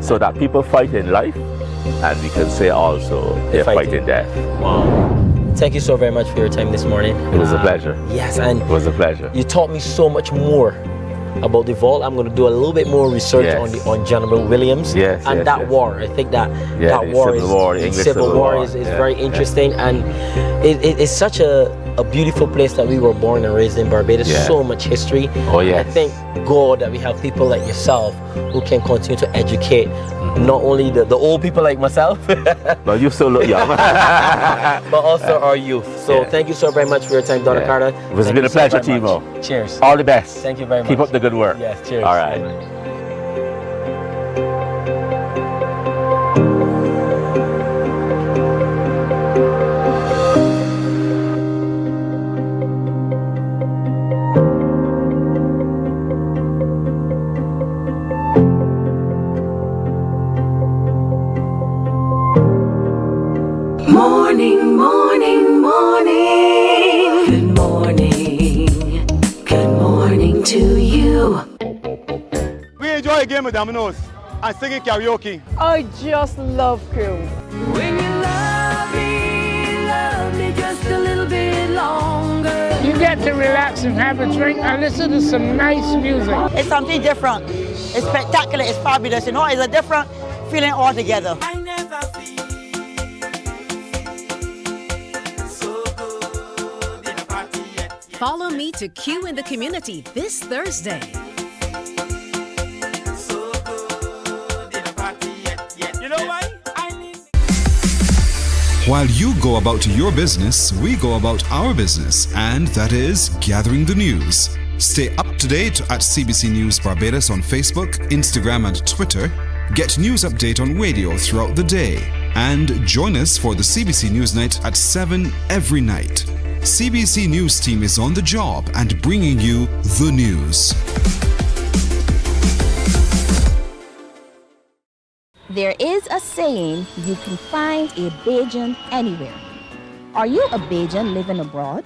[SPEAKER 17] So that people fight in life, and we can say also they're fighting death.
[SPEAKER 16] Wow. Thank you so very much for your time this morning.
[SPEAKER 17] It was a pleasure.
[SPEAKER 16] Yes, and
[SPEAKER 17] it was a pleasure.
[SPEAKER 16] You taught me so much more about the vault. I'm going to do a little bit more research on General Williams and that war. I think that Civil War is very interesting, and it's such a beautiful place that we were born and raised in Barbados. So much history. I thank God that we have people like yourself who can continue to educate not only the old people like myself,
[SPEAKER 17] but you still look young,
[SPEAKER 16] but also our youth. So thank you so very much for your time, Donna Carter.
[SPEAKER 17] It has been a pleasure, Timo.
[SPEAKER 16] Cheers.
[SPEAKER 17] All the best.
[SPEAKER 16] Thank you very much.
[SPEAKER 17] Keep up the good work.
[SPEAKER 16] Yes, cheers.
[SPEAKER 17] All right.
[SPEAKER 8] you.
[SPEAKER 11] We enjoy a game of dominoes and singing karaoke.
[SPEAKER 15] I just love cruise.
[SPEAKER 8] When you love me just a little bit longer.
[SPEAKER 12] You get to relax and have a drink and listen to some nice music.
[SPEAKER 13] It's something different. It's spectacular. It's fabulous. You know, it's a different feeling altogether.
[SPEAKER 8] I never feel so good in a party yet.
[SPEAKER 18] Follow me to Q in the Community this Thursday.
[SPEAKER 8] So good in a party yet. You know why?
[SPEAKER 19] While you go about your business, we go about our business, and that is gathering the news. Stay up to date at CBC News Barbados on Facebook, Instagram, and Twitter. Get news update on radio throughout the day. And join us for the CBC News Night at 7 every night. CBC News team is on the job and bringing you the news.
[SPEAKER 1] There is a saying, you can find a Bajan anywhere. Are you a Bajan living abroad?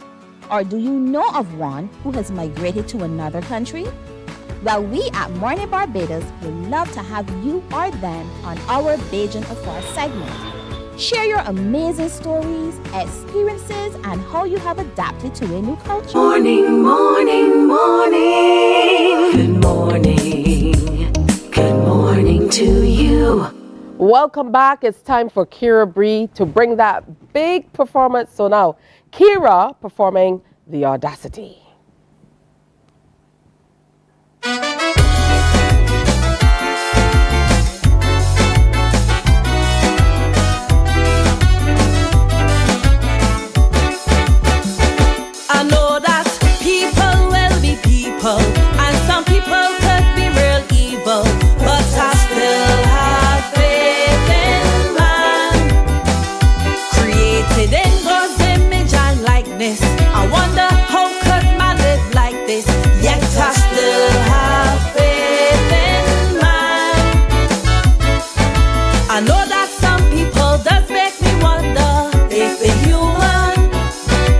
[SPEAKER 1] Or do you know of one who has migrated to another country? Well, we at Mornin Barbados would love to have you or them on our Bajan Afar segment. Share your amazing stories, experiences, and how you have adapted to a new culture.
[SPEAKER 8] Morning, morning, morning. Good morning. Good morning to you.
[SPEAKER 15] Welcome back. It's time for Kira Bree to bring that big performance. So now, Kira performing the Audacity.
[SPEAKER 20] I know that people will be people, and some people could be real evil, but I still have faith in man, created in God's image and likeness. I wonder how could man live like this, yet I still have faith in man. I know that some people does make me wonder if the human,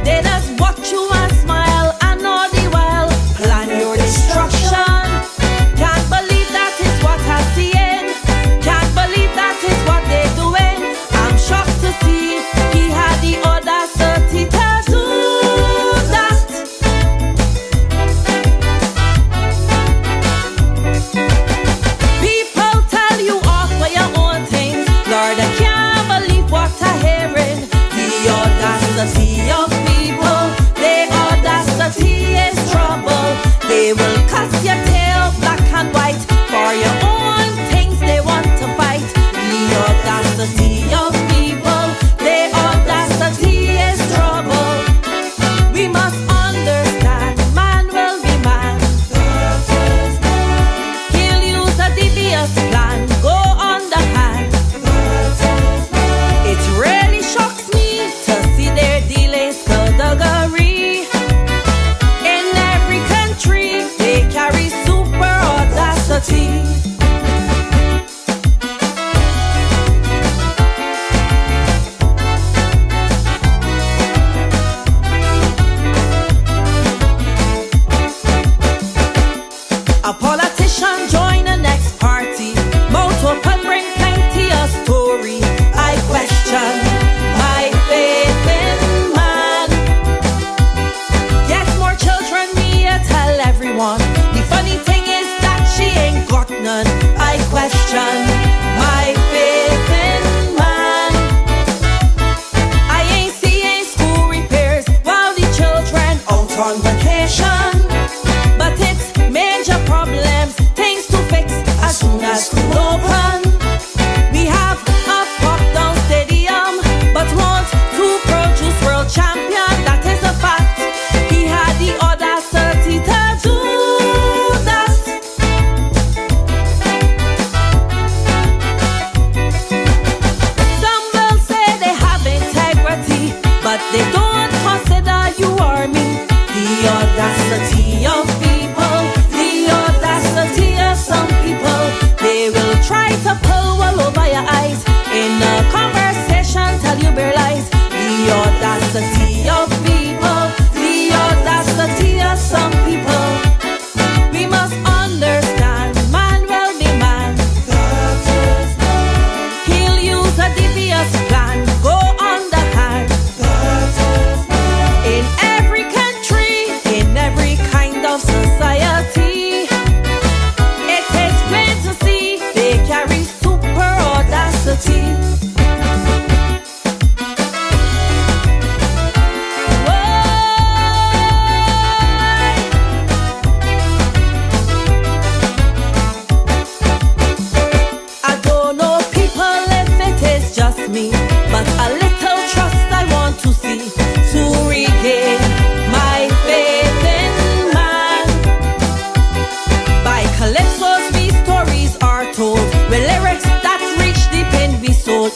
[SPEAKER 20] they just watch you and smile and all the while plan your destruction. Can't believe that is what I'm seeing. Can't believe that is what they're doing. I'm shocked to see he had the audacity to do that. People tell you off for your own things. Lord, I can't believe what I'm hearing. The audacity of people, the audacity is trouble. They will cut your tail black and white for your own things they want to fight. The audacity of people, the audacity is trouble. We must understand, man will be man. He'll use a devious plan, go underhand. It really shocks me to see their delays to the degree. In every country, they carry super audacity. A politician join the next party, mouth open bring plenty of story. I question my faith in man. Get more children, me I tell everyone. The funny thing is that she ain't got none. I question my faith in man. I ain't seeing school repairs while the children out on vacation. But it's major problems, things to fix as soon as school open. We have a pop-down stadium, but want to produce world champion. That is a fact. He had the audacity to do that. Some will say they have integrity, but they don't consider you or me. The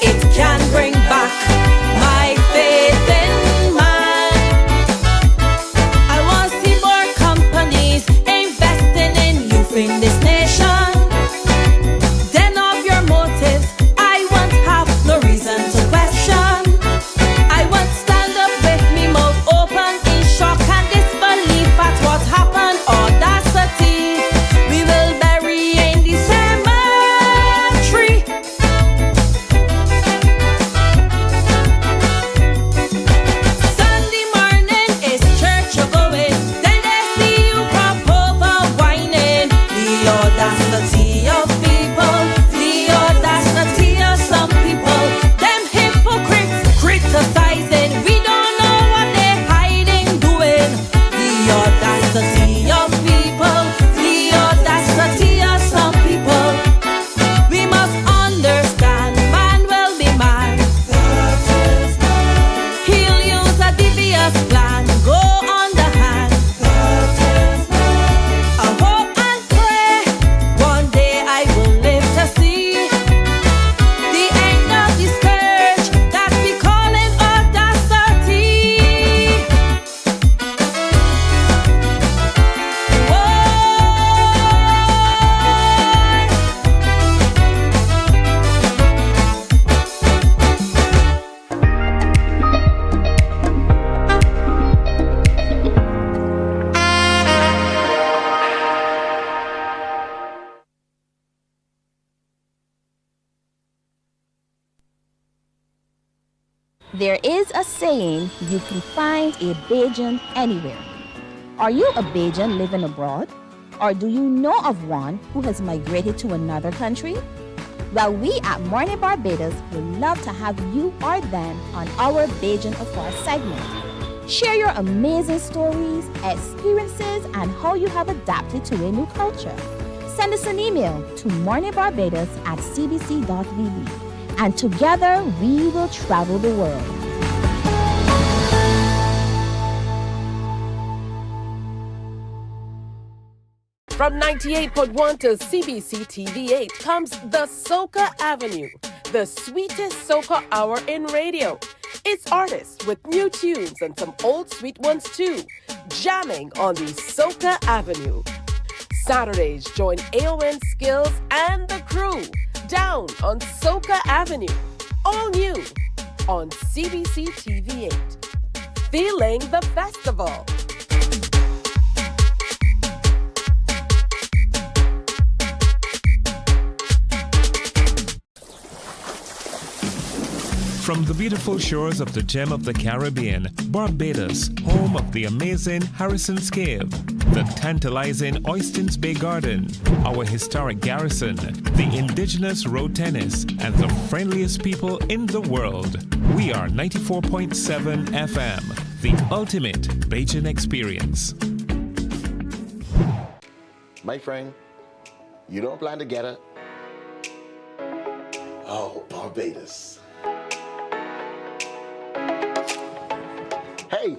[SPEAKER 20] it can bring back my faith in man. I want to see more companies investing in youth in this nation. Then of your motives, I won't have no reason to question. I won't stand up with me mouth open in shock and disbelief at what happened. Audacity, we will bury in the cemetery. Sunday morning is church you're going, then they see you Cropover whining. The audacity of people, the audacity of some people, them hypocrites criticizing. We don't know what they're hiding, doing. The audacity of people, the audacity of some people. We must understand, man will be man. He'll use a devious plan, go on the hand. I hope and pray one day I will live to see the end of the scourge that we calling audacity.
[SPEAKER 1] There is a saying, you can find a Bajan anywhere. Are you a Bajan living abroad? Or do you know of one who has migrated to another country? Well, we at Mornin Barbados would love to have you or them on our Bajan Affair segment. Share your amazing stories, experiences, and how you have adapted to a new culture. Send us an email to morninbarbados@cbc.vb. And together we will travel the world.
[SPEAKER 2] From 98.1 to CBC TV8 comes the Soca Avenue, the sweetest soca hour in radio. It's artists with new tunes and some old sweet ones too, jamming on the Soca Avenue. Saturdays, join AON Skills and the crew down on Soca Avenue, all new on CBC TV8. Feeling the festival.
[SPEAKER 3] From the beautiful shores of the gem of the Caribbean, Barbados, home of the amazing Harrison's Cave, the tantalizing Oystins Bay Garden, our historic garrison, the indigenous road tennis, and the friendliest people in the world. We are 94.7 FM, the ultimate Bajan experience.
[SPEAKER 4] My friend, you don't plan to get it? Oh, Barbados. Hey,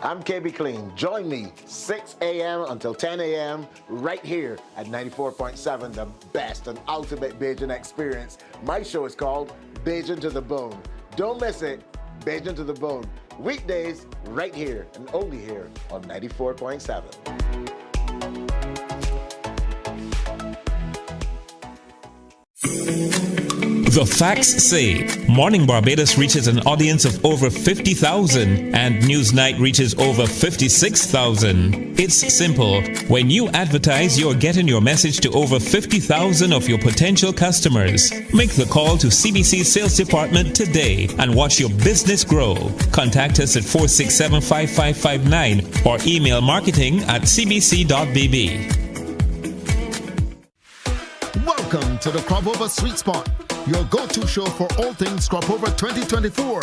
[SPEAKER 4] I'm KB Clean. Join me 6 a.m. until 10 a.m. right here at 94.7, the best and ultimate Bajan experience. My show is called Bajan to the Bone. Don't miss it, Bajan to the Bone. Weekdays right here and only here on 94.7.
[SPEAKER 3] The facts say Morning Barbados reaches an audience of over 50,000 and Newsnight reaches over 56,000. It's simple. When you advertise, you're getting your message to over 50,000 of your potential customers. Make the call to CBC Sales Department today and watch your business grow. Contact us at 467-5559 or email marketing@cbc.bb.
[SPEAKER 5] Welcome to the Cropover Sweet Spot, your go-to show for all things Cropover 2024.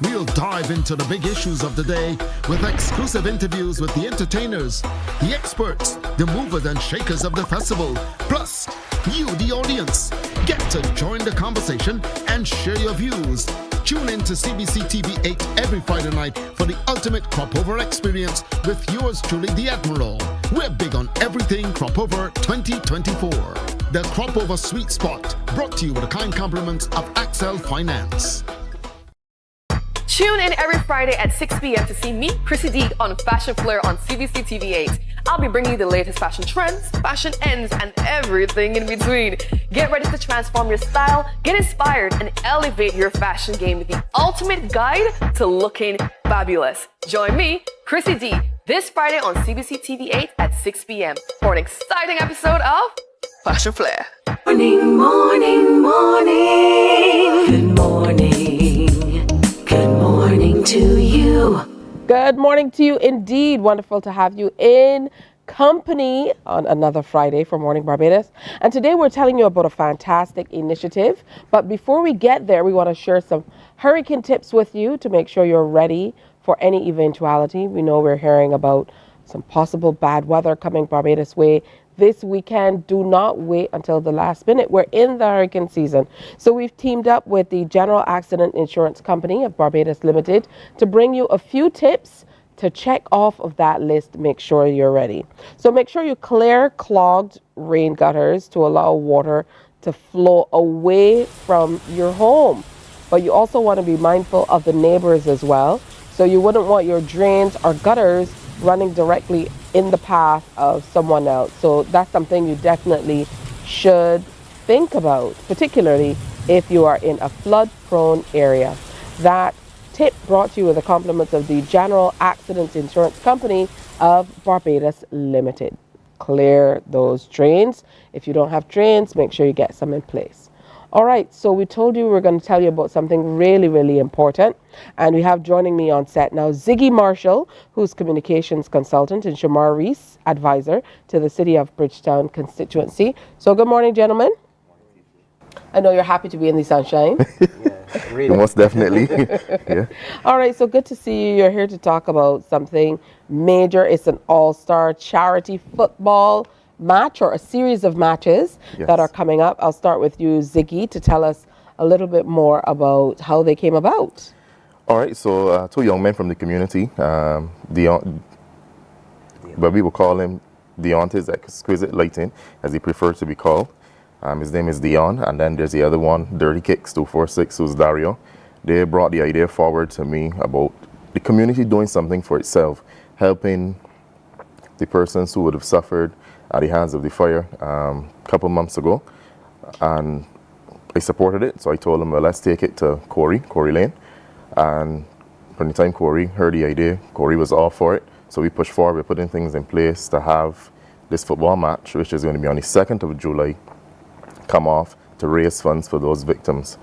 [SPEAKER 5] We'll dive into the big issues of the day with exclusive interviews with the entertainers, the experts, the movers and shakers of the festival, plus you, the audience. Get to join the conversation and share your views. Tune in to CBC TV8 every Friday night for the ultimate Cropover experience with yours truly, the Admiral. We're big on everything Cropover 2024. The Cropover Sweet Spot, brought to you with the kind compliments of Axel Finance.
[SPEAKER 6] Tune in every Friday at 6 p.m. to see me, Chrissy D, on Fashion Flair on CBC TV8. I'll be bringing you the latest fashion trends, fashion ends, and everything in between. Get ready to transform your style, get inspired, and elevate your fashion game with the ultimate guide to looking fabulous. Join me, Chrissy D, this Friday on CBC TV8 at 6 p.m. for an exciting episode of Fashion Flair.
[SPEAKER 8] Morning, morning, morning. Good morning. Good morning to you.
[SPEAKER 15] Good morning to you indeed. Wonderful to have you in company on another Friday for Morning Barbados. And today we're telling you about a fantastic initiative. But before we get there, we want to share some hurricane tips with you to make sure you're ready for any eventuality. We know we're hearing about some possible bad weather coming Barbados way this weekend. Do not wait until the last minute. We're in the hurricane season. So we've teamed up with the General Accident Insurance Company of Barbados Limited to bring you a few tips to check off of that list. Make sure you're ready. So make sure you clear clogged rain gutters to allow water to flow away from your home. But you also want to be mindful of the neighbors as well. So you wouldn't want your drains or gutters running directly in the path of someone else. So that's something you definitely should think about, particularly if you are in a flood-prone area. That tip brought to you with the compliments of the General Accident Insurance Company of Barbados Limited. Clear those drains. If you don't have drains, make sure you get some in place. All right, so we told you we were going to tell you about something really, really important. And we have joining me on set now Ziggy Marshall, who's communications consultant, and Shamar Reese, advisor to the City of Bridgetown constituency. So good morning, gentlemen. I know you're happy to be in the sunshine.
[SPEAKER 21] Really. Most definitely. Yeah.
[SPEAKER 15] All right, so good to see you. You're here to talk about something major. It's an all-star charity football match, or a series of matches that are coming up. I'll start with you, Ziggy, to tell us a little bit more about how they came about.
[SPEAKER 21] All right, so two young men from the community, Deon, but we will call him Deontay's Exquisite Lighting, as he prefers to be called. His name is Dion, and then there's the other one, Dirty Kicks 246, who's Dario. They brought the idea forward to me about the community doing something for itself, helping the persons who would have suffered at the hands of the fire a couple months ago, and I supported it. So I told them, well, let's take it to Corey Lane, and from the time Corey heard the idea, Corey was all for it. So we pushed forward, we're putting things in place to have this football match, which is going to be on the 2nd of July, come off to raise funds for those victims.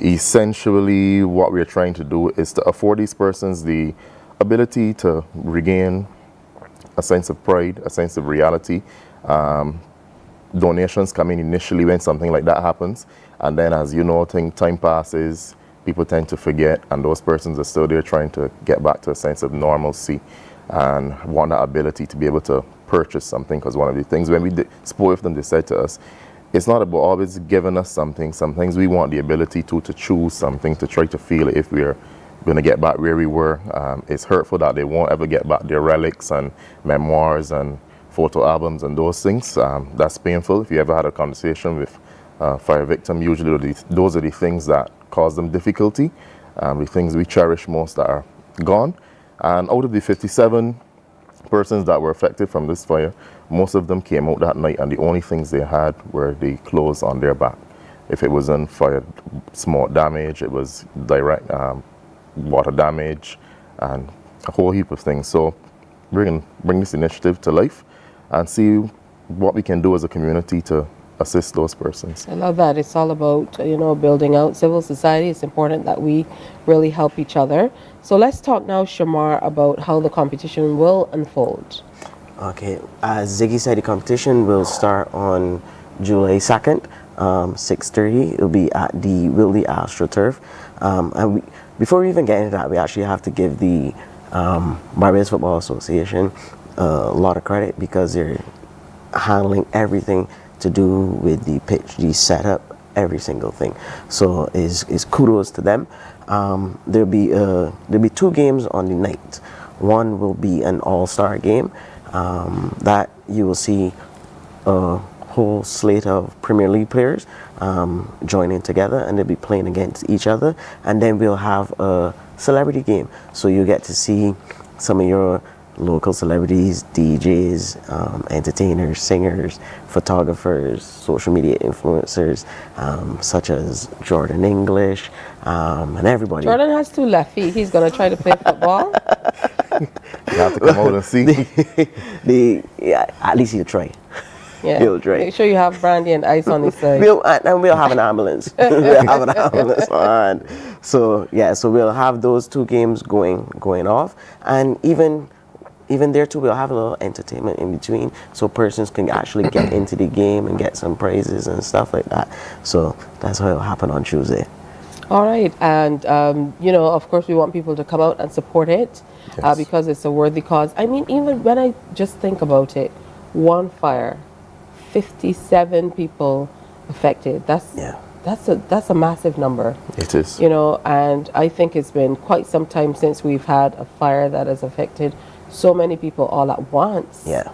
[SPEAKER 21] Essentially, what we're trying to do is to afford these persons the ability to regain a sense of pride, a sense of reality. Donations come in initially when something like that happens, and then, as you know, time passes, people tend to forget, and those persons are still there trying to get back to a sense of normalcy and want that ability to be able to purchase something. Because one of the things when we spoke with them, they said to us, it's not about always giving us something. Sometimes we want the ability to choose something, to try to feel it if we're going to get back where we were. It's hurtful that they won't ever get back their relics and memoirs and photo albums and those things. That's painful. If you ever had a conversation with a fire victim, usually those are the things that cause them difficulty, the things we cherish most that are gone. And out of the 57 persons that were affected from this fire, most of them came out that night, and the only things they had were the clothes on their back. If it wasn't fire small damage, it was direct water damage and a whole heap of things. So we're going to bring this initiative to life and see what we can do as a community to assist those persons.
[SPEAKER 15] I love that. It's all about, building out civil society. It's important that we really help each other. So let's talk now, Shamar, about how the competition will unfold.
[SPEAKER 22] Okay, as Ziggy said, the competition will start on July 2nd, 6:30. It'll be at the Wildy AstroTurf. And before we even get into that, we actually have to give the Barbados Football Association a lot of credit, because they're handling everything to do with the pitch, the setup, every single thing. So is kudos to them. There'll be 2 games on the night. One will be an all-star game, that you will see a whole slate of Premier League players joining together, and they'll be playing against each other. And then we'll have a celebrity game, so you get to see some of your local celebrities, DJs, entertainers, singers, photographers, social media influencers, such as Jordan English, and everybody.
[SPEAKER 15] Jordan has 2 left feet. He's going to try to play football.
[SPEAKER 21] You have to come out and see.
[SPEAKER 22] At least he'll try.
[SPEAKER 15] Yeah.
[SPEAKER 22] He'll try.
[SPEAKER 15] Make sure you have brandy and ice on his side.
[SPEAKER 22] We'll have an ambulance. We'll have an ambulance on. So we'll have those 2 games going off, and even there too, we'll have a little entertainment in between, so persons can actually get into the game and get some prizes and stuff like that. So that's how it'll happen on Tuesday.
[SPEAKER 15] All right, and of course, we want people to come out and support it, because it's a worthy cause. I mean, even when I just think about it, one fire, 57 people affected. That's a massive number.
[SPEAKER 21] It is.
[SPEAKER 15] And I think it's been quite some time since we've had a fire that has affected so many people all at once.
[SPEAKER 22] Yeah.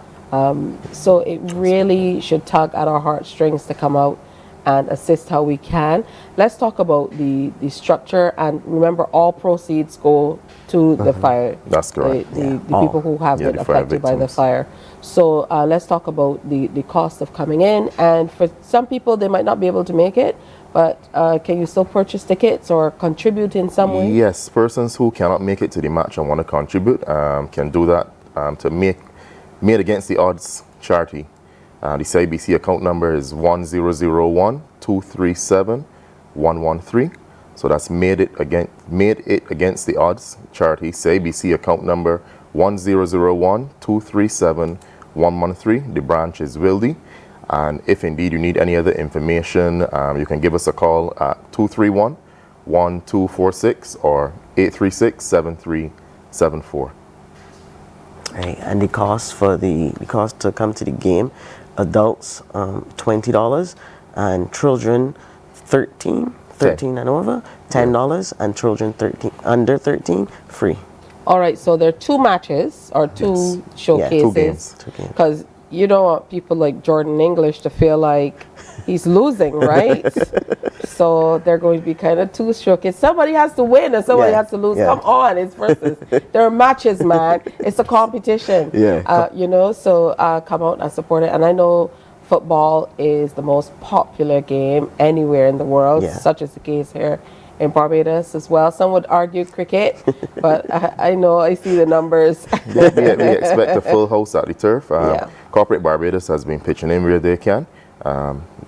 [SPEAKER 15] So it really should tug at our heartstrings to come out and assist how we can. Let's talk about the structure, and remember, all proceeds go to the fire.
[SPEAKER 21] That's correct.
[SPEAKER 15] The people who have been affected by the fire. So let's talk about the cost of coming in, and for some people they might not be able to make it, but can you still purchase tickets or contribute in some way?
[SPEAKER 21] Yes, persons who cannot make it to the match and want to contribute can do that to Made Against the Odds charity. The CBC account number is 1001-237-113. So that's Made It Against the Odds charity. CBC account number 1001-237-113. The branch is Wildy. And if indeed you need any other information, you can give us a call at 231-1246 or 836-7374.
[SPEAKER 22] Right, and the cost to come to the game, adults $20, and children 13 and over $10, and children under 13 free.
[SPEAKER 15] All right, so there are 2 matches or 2 showcases.
[SPEAKER 22] 2 games.
[SPEAKER 15] Because you don't want people like Jordan English to feel like he's losing, right? So they're going to be kind of 2 showcases. Somebody has to win and somebody has to lose. Come on, it's versus. There are matches, man. It's a competition. So come out and support it. And I know football is the most popular game anywhere in the world, such as the case here in Barbados as well. Some would argue cricket, but I know, I see the numbers.
[SPEAKER 21] we expect a full house at the turf. Corporate Barbados has been pitching in where they can.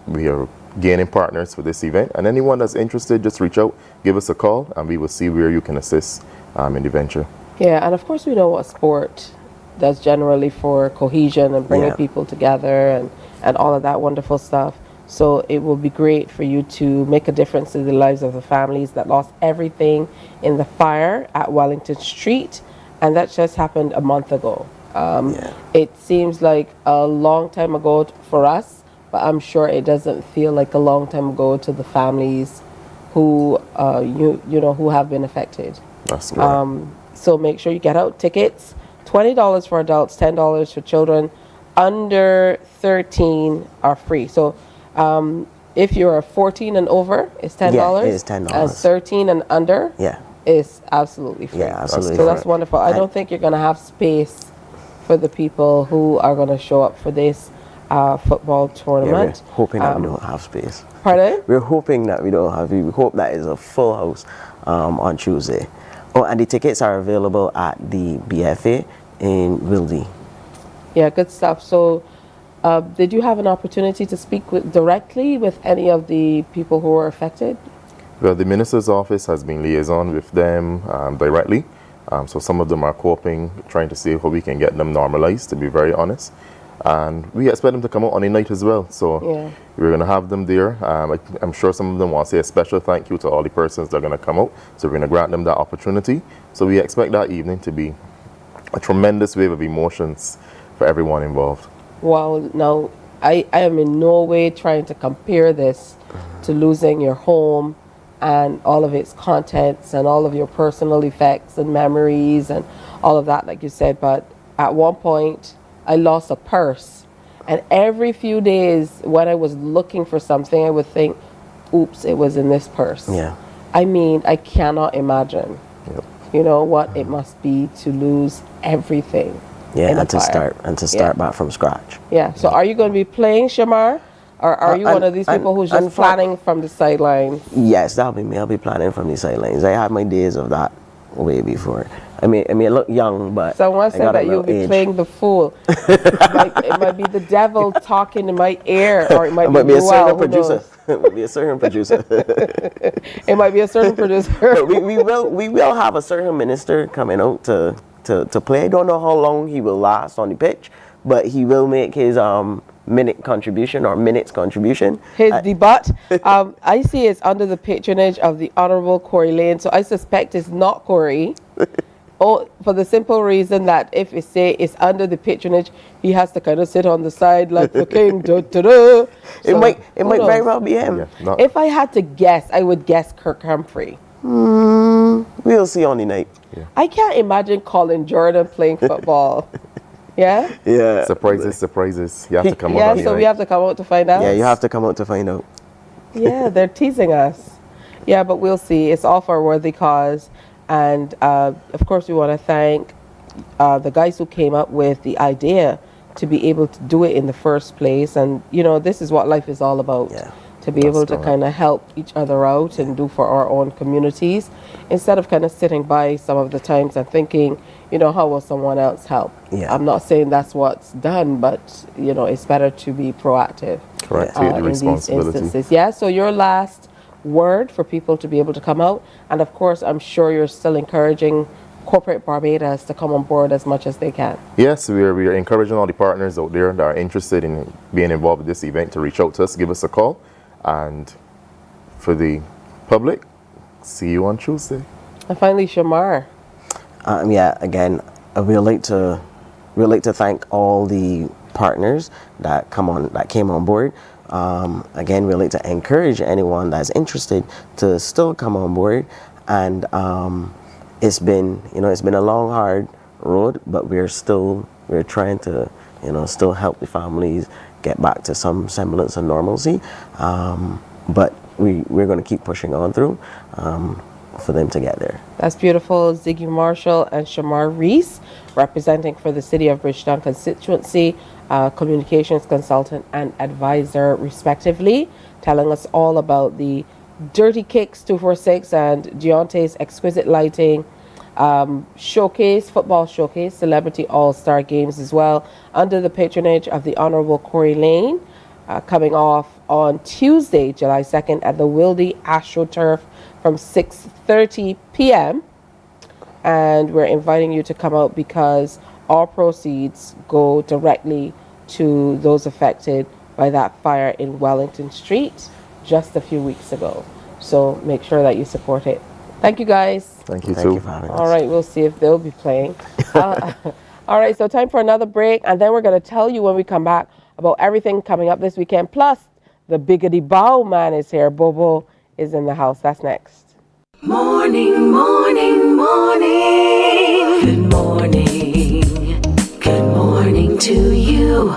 [SPEAKER 21] We are gaining partners for this event, and anyone that's interested, just reach out, give us a call, and we will see where you can assist in the venture.
[SPEAKER 15] Yeah, and of course we know what sport does generally for cohesion and bringing people together and all of that wonderful stuff. So it will be great for you to make a difference in the lives of the families that lost everything in the fire at Wellington Street, and that just happened a month ago. It seems like a long time ago for us, but I'm sure it doesn't feel like a long time ago to the families who who have been affected.
[SPEAKER 21] That's right.
[SPEAKER 15] So make sure you get out tickets. $20 for adults, $10 for children. Under 13 are free. So if you're 14 and over, it's $10.
[SPEAKER 22] Yeah, it is $10.
[SPEAKER 15] And 13 and under, is absolutely free.
[SPEAKER 22] Yeah, absolutely.
[SPEAKER 15] So that's wonderful. I don't think you're going to have space for the people who are going to show up for this football tournament.
[SPEAKER 22] We're hoping that we don't have space.
[SPEAKER 15] Pardon?
[SPEAKER 22] We're hoping that we don't have. We hope that is a full house on Tuesday. Oh, and the tickets are available at the BFA in Wildy.
[SPEAKER 15] Yeah, good stuff. So did you have an opportunity to speak directly with any of the people who were affected?
[SPEAKER 21] Well, the Minister's office has been liaison with them directly. So some of them are coping, trying to see how we can get them normalized, to be very honest. And we expect them to come out on a night as well. So we're going to have them there. I'm sure some of them want to say a special thank you to all the persons that are going to come out. So we're going to grant them that opportunity. So we expect that evening to be a tremendous wave of emotions for everyone involved.
[SPEAKER 15] Wow. Now, I am in no way trying to compare this to losing your home and all of its contents and all of your personal effects and memories and all of that, like you said. But at one point, I lost a purse. And every few days when I was looking for something, I would think, oops, it was in this purse.
[SPEAKER 22] Yeah.
[SPEAKER 15] I mean, I cannot imagine, you know, what it must be to lose everything.
[SPEAKER 22] Yeah,
[SPEAKER 15] in a
[SPEAKER 22] and to
[SPEAKER 15] fire.
[SPEAKER 22] start back from scratch.
[SPEAKER 15] Yeah. So are you going to be playing, Shamar? Or are you one of these people who's just planning from the sidelines?
[SPEAKER 22] Yes, that'll be me. I'll be planning from the sidelines. I had my days of that way before. I mean, I look young, but
[SPEAKER 15] someone said that you'll be playing the fool. It might be the devil talking in my ear, or it might be
[SPEAKER 22] a certain producer. It might be a certain producer.
[SPEAKER 15] It might be a certain producer.
[SPEAKER 22] But we will have a certain minister coming out to play. I don't know how long he will last on the pitch, but he will make his minutes contribution.
[SPEAKER 15] His debut. I see it's under the patronage of the Honorable Corey Lane, so I suspect it's not Corey. For the simple reason that if you say it's under the patronage, he has to kind of sit on the side like the king. So,
[SPEAKER 22] it might very well be him.
[SPEAKER 21] Yeah,
[SPEAKER 15] if I had to guess, I would guess Kirk Humphrey.
[SPEAKER 22] We'll see on the night.
[SPEAKER 21] Yeah.
[SPEAKER 15] I can't imagine Colin Jordan playing football. Yeah?
[SPEAKER 22] Yeah.
[SPEAKER 21] Surprises. You have to come out.
[SPEAKER 15] Yeah, so we have to come out to find out?
[SPEAKER 22] Yeah, you have to come out to find out.
[SPEAKER 15] Yeah, they're teasing us. Yeah, but we'll see. It's all for a worthy cause. And, of course, we want to thank the guys who came up with the idea to be able to do it in the first place. And, you know, this is what life is all about.
[SPEAKER 22] Yeah.
[SPEAKER 15] To be able to kind of help each other out and do for our own communities, instead of kind of sitting by some of the times and thinking, you know, how will someone else help?
[SPEAKER 22] Yeah.
[SPEAKER 15] I'm not saying that's what's done, but, you know, it's better to be proactive.
[SPEAKER 21] Correct. Take the responsibility.
[SPEAKER 15] In these instances. Yeah, so your last word for people to be able to come out, and of course, I'm sure you're still encouraging corporate Barbados to come on board as much as they can.
[SPEAKER 21] Yes, we are encouraging all the partners out there that are interested in being involved with this event to reach out to us, give us a call. And for the public, see you on Tuesday.
[SPEAKER 15] And finally, Shamar.
[SPEAKER 22] Again, we'd like to thank all the partners that came on board. Again, we'd like to encourage anyone that's interested to still come on board. And it's been a long, hard road, but we're trying to, still help the families get back to some semblance of normalcy. But we're going to keep pushing on through for them to get there.
[SPEAKER 15] That's beautiful. Ziggy Marshall and Shamar Reese, representing for the City of Bridgetown constituency, communications consultant and advisor, respectively, telling us all about the Dirty Kicks 246 and Deontay's Exquisite Lighting football showcase, celebrity all-star games as well, under the patronage of the Honorable Corey Lane, coming off on Tuesday, July 2nd at the Wildy AstroTurf from 6:30 p.m. And we're inviting you to come out because all proceeds go directly to those affected by that fire in Wellington Street just a few weeks ago. So make sure that you support it. Thank you, guys.
[SPEAKER 21] Thank you, too.
[SPEAKER 15] All right, we'll see if they'll be playing. All right, so time for another break, and then we're going to tell you when we come back about everything coming up this weekend. Plus, the Biggity Bow man is here. Bobo is in the house. That's next.
[SPEAKER 8] Morning, morning, morning. Good morning. Good morning to you.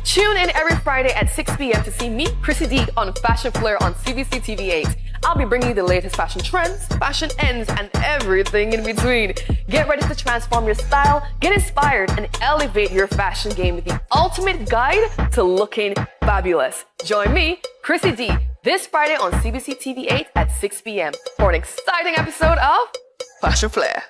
[SPEAKER 6] Tune in every Friday at 6 p.m. to see me, Chrissy D, on Fashion Flair on CBC TV8. I'll be bringing you the latest fashion trends, fashion ends, and everything in between. Get ready to transform your style, get inspired, and elevate your fashion game with the ultimate guide to looking fabulous. Join me, Chrissy D, this Friday on CBC TV8 at 6 p.m. for an exciting episode of Fashion Flair.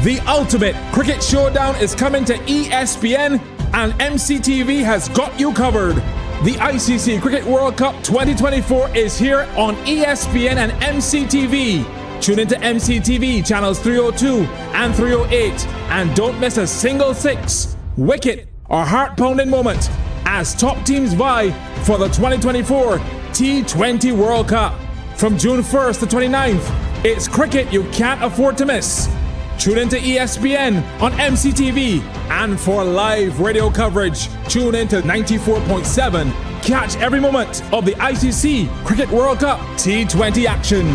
[SPEAKER 7] The ultimate cricket showdown is coming to ESPN, and MCTV has got you covered. The ICC Cricket World Cup 2024 is here on ESPN and MCTV. Tune into MCTV channels 302 and 308 and don't miss a single six, wicket or heart-pounding moment as top teams vie for the 2024 T20 World Cup. From June 1st to 29th, it's cricket you can't afford to miss. Tune into ESPN on MCTV, and for live radio coverage, tune into 94.7. Catch every moment of the ICC Cricket World Cup T20 action.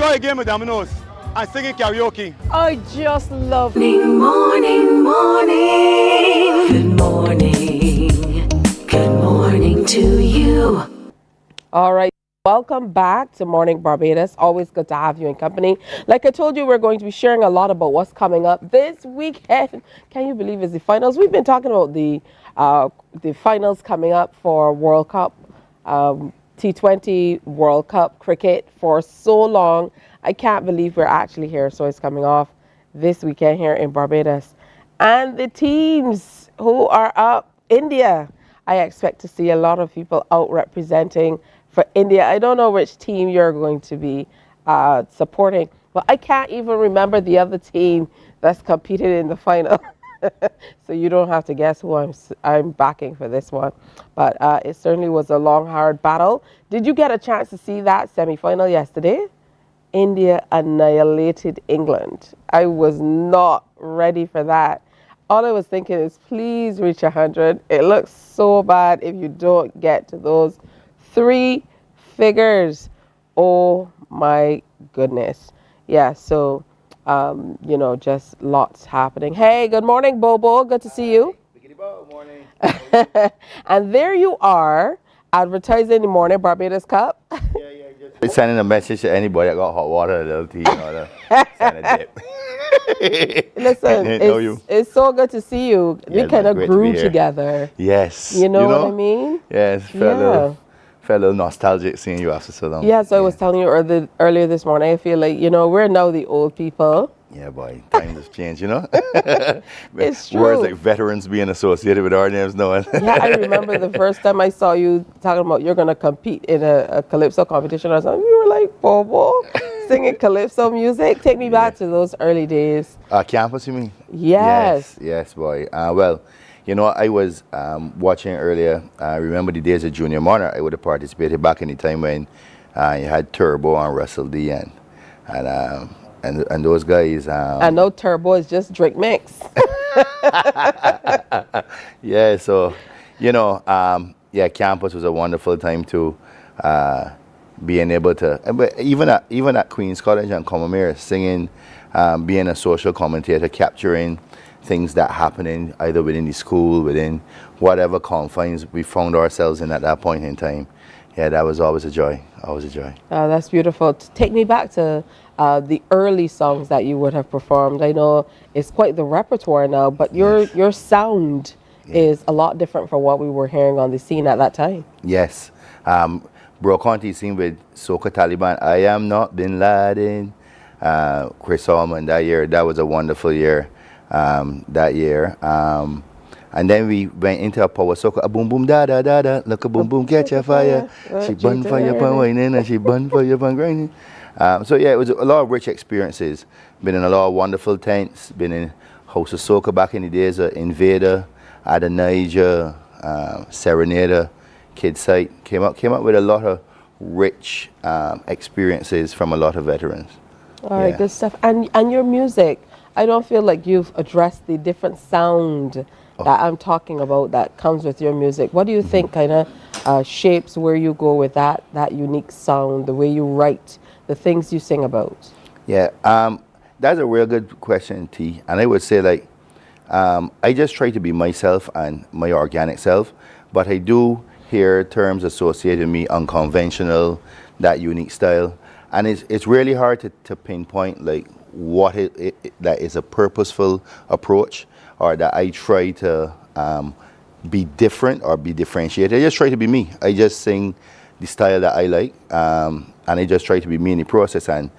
[SPEAKER 11] enjoy a game of dominoes and singing karaoke.
[SPEAKER 6] I just love
[SPEAKER 8] Morning, morning. Good morning. Good morning to you.
[SPEAKER 15] All right. Welcome back to Morning Barbados. Always good to have you in company. Like I told you, we're going to be sharing a lot about what's coming up this weekend. Can you believe it's the finals? We've been talking about the finals coming up for World Cup, T20 World Cup cricket for so long. I can't believe we're actually here. So it's coming off this weekend here in Barbados. And the teams who are up, India. I expect to see a lot of people out representing for India. I don't know which team you're going to be supporting, but I can't even remember the other team that's competed in the final. So you don't have to guess who I'm backing for this one. But it certainly was a long, hard battle. Did you get a chance to see that semi-final yesterday? India annihilated England. I was not ready for that. All I was thinking is, please reach 100. It looks so bad if you don't get to those 3 figures. Oh my goodness. Yeah, so, you know, just lots happening. Hey, good morning, Bobo. Good to see you. Morning. And there you are, advertising the Morning Barbados Cup.
[SPEAKER 9] Sending a message to anybody that got hot water, a little tea, you know, send a dip.
[SPEAKER 15] Listen, it's so good to see you.
[SPEAKER 9] Yeah,
[SPEAKER 15] we kind of
[SPEAKER 9] great to
[SPEAKER 15] grew
[SPEAKER 9] be here.
[SPEAKER 15] together.
[SPEAKER 9] Yes.
[SPEAKER 15] You know what I mean?
[SPEAKER 9] Yes, felt a little nostalgic seeing you after so long.
[SPEAKER 15] Yeah, so I was telling you earlier this morning, I feel like, you know, we're now the old people.
[SPEAKER 9] Yeah, boy, times have changed, you know?
[SPEAKER 15] It's true.
[SPEAKER 9] Whereas like veterans being associated with our names, no one.
[SPEAKER 15] Yeah, I remember the first time I saw you talking about you're going to compete in a Calypso competition or something. You were like, Bobo, singing Calypso music. Take me back to those early days.
[SPEAKER 9] Campus, you mean?
[SPEAKER 15] Yes.
[SPEAKER 9] Yes, boy. Well, you know, I was watching earlier. I remember the days of Junior Monarch. I would have participated back in the time when you had Turbo and Russell D and those guys.
[SPEAKER 15] I know Turbo is just drink mix.
[SPEAKER 9] Yeah, so, you know, yeah, campus was a wonderful time to being able to, but even at Queen's College and Commerce, singing, being a social commentator, capturing things that happening either within the school, within whatever confines we found ourselves in at that point in time. Yeah, that was always a joy, always a joy.
[SPEAKER 15] That's beautiful. Take me back to the early songs that you would have performed. I know it's quite the repertoire now, but your sound is a lot different from what we were hearing on the scene at that time.
[SPEAKER 9] Yes. Broconti scene with Soca Taliban, I Am Not Bin Laden, Chris Allman that year. That was a wonderful year that year. And then we went into a power soca, a boom boom da da da da, look a boom boom catch a fire. She bun fire pan whining and she bun fire pan grinding. So yeah, it was a lot of rich experiences. Been in a lot of wonderful tents. Been in House of Soca back in the days of Invader, Adonijah, Serenader, Kid Sight. Came up with a lot of rich experiences from a lot of veterans.
[SPEAKER 15] All right, good stuff. And your music, I don't feel like you've addressed the different sound that I'm talking about that comes with your music. What do you think kind of shapes where you go with that unique sound, the way you write, the things you sing about?
[SPEAKER 9] Yeah, that's a real good question, T. And I would say, like, I just try to be myself and my organic self, but I do hear terms associated with me, unconventional, that unique style. And it's really hard to pinpoint, like, what that is a purposeful approach, or that I try to be different or be differentiated. I just try to be me. I just sing the style that I like, and I just try to be me in the process. And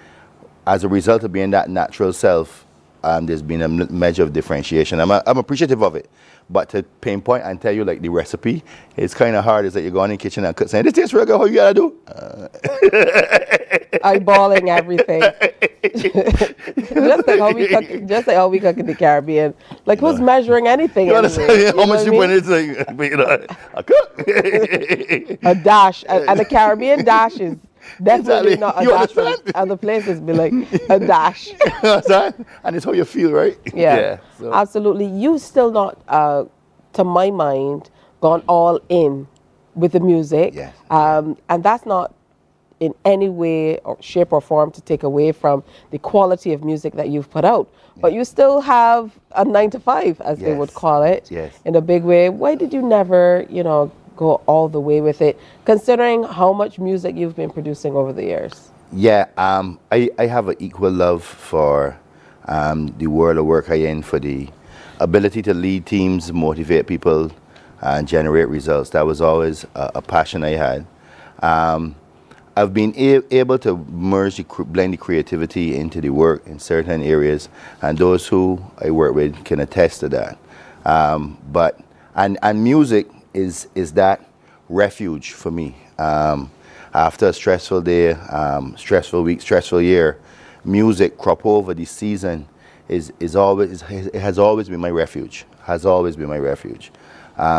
[SPEAKER 9] as a result of being that natural self, there's been a measure of differentiation. I'm appreciative of it. But to pinpoint and tell you like the recipe, it's kind of hard. It's like you go in the kitchen and cook, saying, "This tastes real good. How you gotta do?"
[SPEAKER 15] Eyeballing everything. just like how we cook in the Caribbean. Like who's measuring anything?
[SPEAKER 9] You understand? How much you put in? It's like, you know, I cook.
[SPEAKER 15] A dash, and the Caribbean dash is definitely not a
[SPEAKER 9] you
[SPEAKER 15] dash.
[SPEAKER 9] Understand?
[SPEAKER 15] Other places be like a dash.
[SPEAKER 9] You understand? And it's how you feel, right?
[SPEAKER 15] Yeah,
[SPEAKER 9] so.
[SPEAKER 15] Absolutely. You still not, to my mind, gone all in with the music.
[SPEAKER 9] Yes.
[SPEAKER 15] And that's not in any way or shape or form to take away from the quality of music that you've put out. But you still have a 9 to 5, as they would call it, in a big way. Why did you never, you know, go all the way with it, considering how much music you've been producing over the years?
[SPEAKER 9] Yeah, I have an equal love for the world of work I in, for the ability to lead teams, motivate people, and generate results. That was always a passion I had. I've been able to merge, blend the creativity into the work in certain areas, and those who I work with can attest to that. And music is that refuge for me. After a stressful day, stressful week, stressful year, music, Cropover, this season, it has always been my refuge. Has always been my refuge.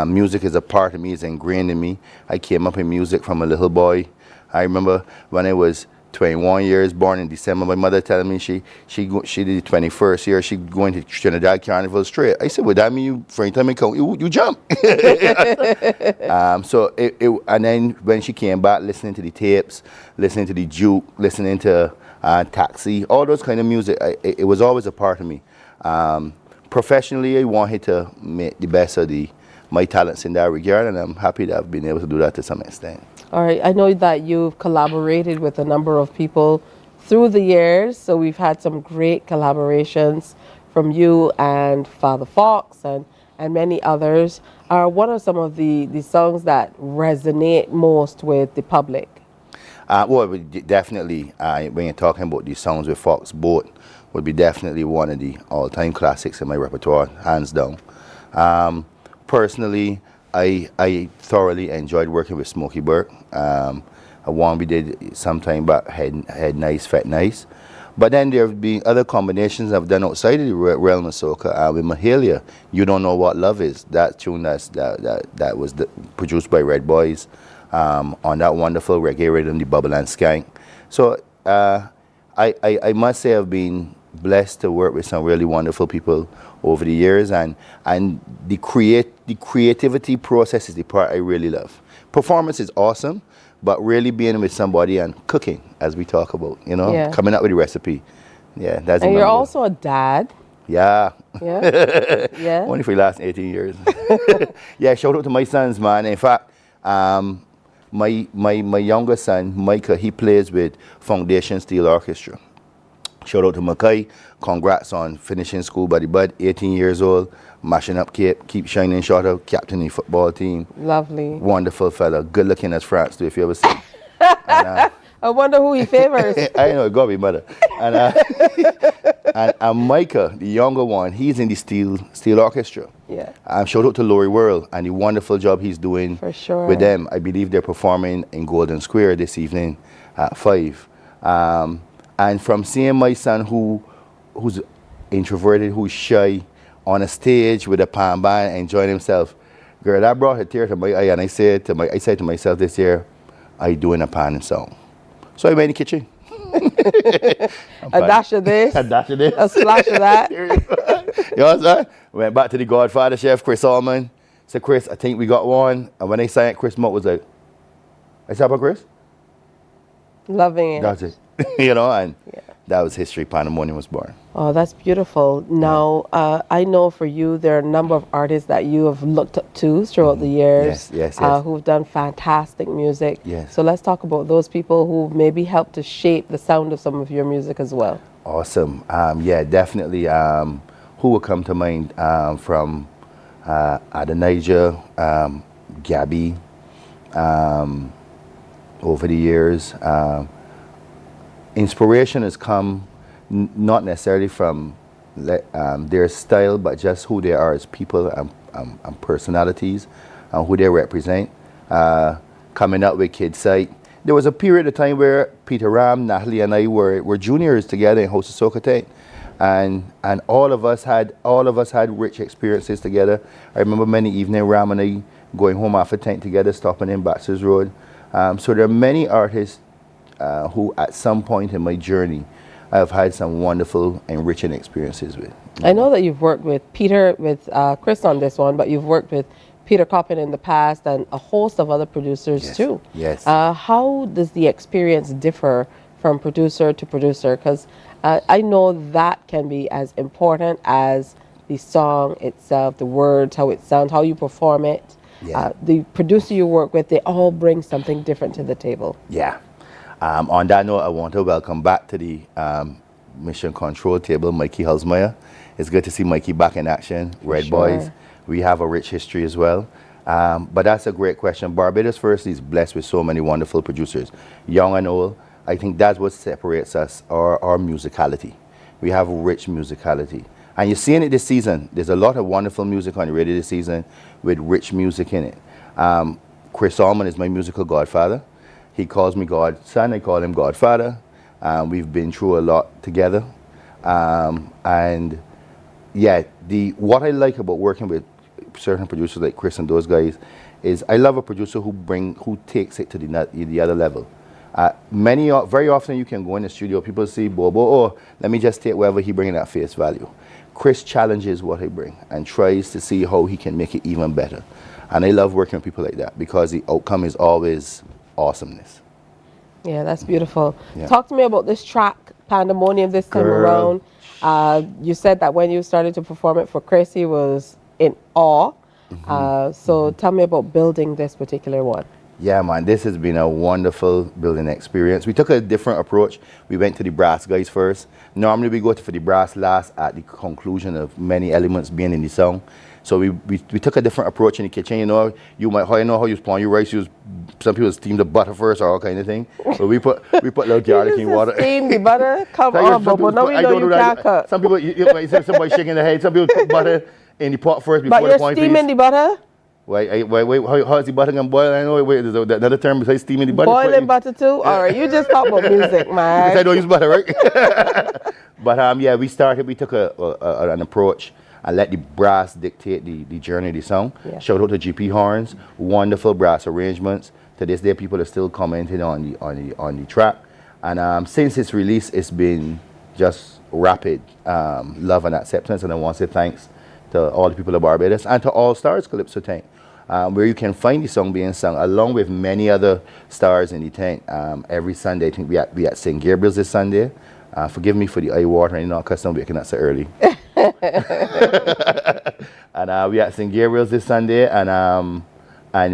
[SPEAKER 9] Music is a part of me, it's ingrained in me. I came up in music from a little boy. I remember when I was 21 years, born in December, my mother telling me she did the 21st year, she going to Trinidad Carnival straight. I said, well, that mean for any time you jump. And then when she came back, listening to the tapes, listening to the juke, listening to Taxi, all those kind of music, it was always a part of me. Professionally, I wanted to make the best of my talents in that regard, and I'm happy that I've been able to do that to some extent.
[SPEAKER 15] All right, I know that you've collaborated with a number of people through the years, so we've had some great collaborations from you and Father Fox and many others. What are some of the songs that resonate most with the public?
[SPEAKER 9] Well, definitely, when you're talking about the songs with Fox, Boat would be definitely one of the all-time classics in my repertoire, hands down. Personally, I thoroughly enjoyed working with Smokey Burke. One we did sometime back, Head Nice, Fat Nice. But then there have been other combinations I've done outside of the realm of soca. With Mahalia, You Don't Know What Love Is. That tune that was produced by Red Boys on that wonderful reggae rhythm, the Bubble and Skank. So I must say I've been blessed to work with some really wonderful people over the years, and the creativity process is the part I really love. Performance is awesome, but really being with somebody and cooking, as we talk about, you know, coming up with a recipe. Yeah, that's.
[SPEAKER 15] And you're also a dad.
[SPEAKER 9] Yeah.
[SPEAKER 15] Yeah. Yeah.
[SPEAKER 9] Only for the last 18 years. Yeah, shout out to my sons, man. In fact, my younger son, Micah, he plays with Foundation Steel Orchestra. Shout out to Mackay. Congrats on finishing school by the bud, 18 years old, mashing up Cape, keep shining short of captain the football team. Lovely. Wonderful fella. Good looking as France too, if you ever see him.
[SPEAKER 15] I wonder who he favors.
[SPEAKER 9] I know, it got to be mother. And Micah, the younger one, he's in the Steel Orchestra.
[SPEAKER 15] Yeah.
[SPEAKER 9] Shout out to Laurie World and the wonderful job he's doing
[SPEAKER 15] for sure
[SPEAKER 9] with them. I believe they're performing in Golden Square this evening at 5. And from seeing my son who's introverted, who's shy, on a stage with a palm band, enjoying himself, girl, that brought a tear to my eye. And I said to myself this year, I doing a pan song. So I went in the kitchen.
[SPEAKER 15] A dash of this.
[SPEAKER 9] A dash of this.
[SPEAKER 15] A splash of that.
[SPEAKER 9] You know what I'm saying? Went back to the Godfather chef, Chris Allman. Said, Chris, I think we got one. And when they sang it, Chris Mott was like, I said, about Chris?
[SPEAKER 15] Loving it.
[SPEAKER 9] That's it. You know, and that was history. Pandemonium was born.
[SPEAKER 15] Oh, that's beautiful. Now, I know for you, there are a number of artists that you have looked up to throughout the years.
[SPEAKER 9] Yes.
[SPEAKER 15] Who've done fantastic music.
[SPEAKER 9] Yes.
[SPEAKER 15] So let's talk about those people who maybe helped to shape the sound of some of your music as well.
[SPEAKER 9] Awesome. Yeah, definitely. Who would come to mind from Adonijah, Gabby, over the years. Inspiration has come not necessarily from their style, but just who they are as people and personalities and who they represent. Coming up with Kid Sight. There was a period of time where Peter Ram, Natalie, and I were juniors together in House of Soca Tank. And all of us had rich experiences together. I remember many evening Ram and I going home after Tank together, stopping in Baxter's Road. So there are many artists who at some point in my journey I've had some wonderful, enriching experiences with.
[SPEAKER 15] I know that you've worked with Peter, with Chris on this one, but you've worked with Peter Coppin in the past and a host of other producers too.
[SPEAKER 9] Yes.
[SPEAKER 15] How does the experience differ from producer to producer? Because I know that can be as important as the song itself, the words, how it sounds, how you perform it.
[SPEAKER 9] Yeah.
[SPEAKER 15] The producer you work with, they all bring something different to the table.
[SPEAKER 9] Yeah. On that note, I want to welcome back to the Mission Control table, Mikey Hulsmeyer. It's good to see Mikey back in action. Red Boys. We have a rich history as well. But that's a great question. Barbados first is blessed with so many wonderful producers, young and old. I think that's what separates us, our musicality. We have rich musicality. And you're seeing it this season. There's a lot of wonderful music on the radio this season with rich music in it. Chris Allman is my musical godfather. He calls me godson, I call him godfather. We've been through a lot together. And yeah, what I like about working with certain producers like Chris and those guys is I love a producer who takes it to the other level. Very often you can go in the studio, people see Bobo, oh, let me just take whatever he brings at face value. Chris challenges what I bring and tries to see how he can make it even better. And I love working with people like that because the outcome is always awesomeness.
[SPEAKER 15] Yeah, that's beautiful.
[SPEAKER 9] Yeah.
[SPEAKER 15] Talk to me about this track, Pandemonium, this time around. You said that when you started to perform it for Chris, he was in awe. So tell me about building this particular one.
[SPEAKER 9] Yeah, man, this has been a wonderful building experience. We took a different approach. We went to the brass guys first. Normally we go for the brass last at the conclusion of many elements being in the song. So we took a different approach in the kitchen. You know how you spawn your rice. Some people steam the butter first or all kind of thing. But we put little garlic in water.
[SPEAKER 15] Steam the butter? Come on, Bobo. No, we know you can't cook.
[SPEAKER 9] Some people, somebody shaking their head. Some people put butter in the pot first before the point.
[SPEAKER 15] But you're steaming the butter?
[SPEAKER 9] Wait, how is the butter going to boil? I know, wait, there's another term besides steaming the butter.
[SPEAKER 15] Boiling butter too? All right, you just talk about music, man.
[SPEAKER 9] Because I don't use butter, right? But yeah, we took an approach and let the brass dictate the journey of the song. Yeah. Shout out to GP Horns, wonderful brass arrangements. To this day, people are still commenting on the track. And since its release, it's been just rapid love and acceptance. And I want to say thanks to all the people of Barbados and to All Stars Calypso Tank, where you can find the song being sung along with many other stars in the tank every Sunday. I think we at St. Gabriel's this Sunday. Forgive me for the eye watering, because I'm waking up so early. And we at St. Gabriel's this Sunday, and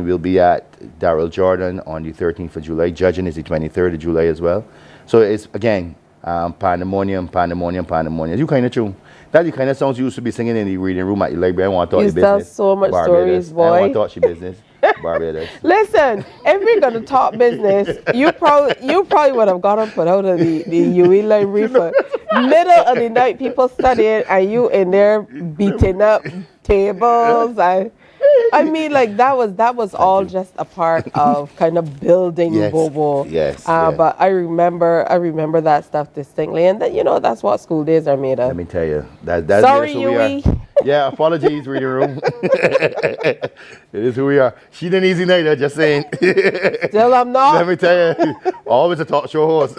[SPEAKER 9] we'll be at Darrell Jordan on the 13th of July. Judging is the 23rd of July as well. So it's, again, pandemonium, pandemonium, pandemonium. You kind of tune. That's the kind of songs you used to be singing in the reading room at the library. I want to talk your business.
[SPEAKER 15] You tell so much
[SPEAKER 9] Barbados.
[SPEAKER 15] stories, boy.
[SPEAKER 9] I want to talk your business. Barbados.
[SPEAKER 15] Listen, if we're going to talk business, you probably would have got up put out of the UE library for middle of the night, people studying, and you in there beating up tables. I mean, like that was all just a part of kind of building Bobo.
[SPEAKER 9] Yes.
[SPEAKER 15] But I remember that stuff distinctly, and that's what school days are made of.
[SPEAKER 9] Let me tell you,
[SPEAKER 15] Sorry, UE.
[SPEAKER 9] Yeah, apologies, reading room. It is who we are. She didn't easy night, I'm just saying.
[SPEAKER 15] Still, I'm not.
[SPEAKER 9] Let me tell you, always a talk show host.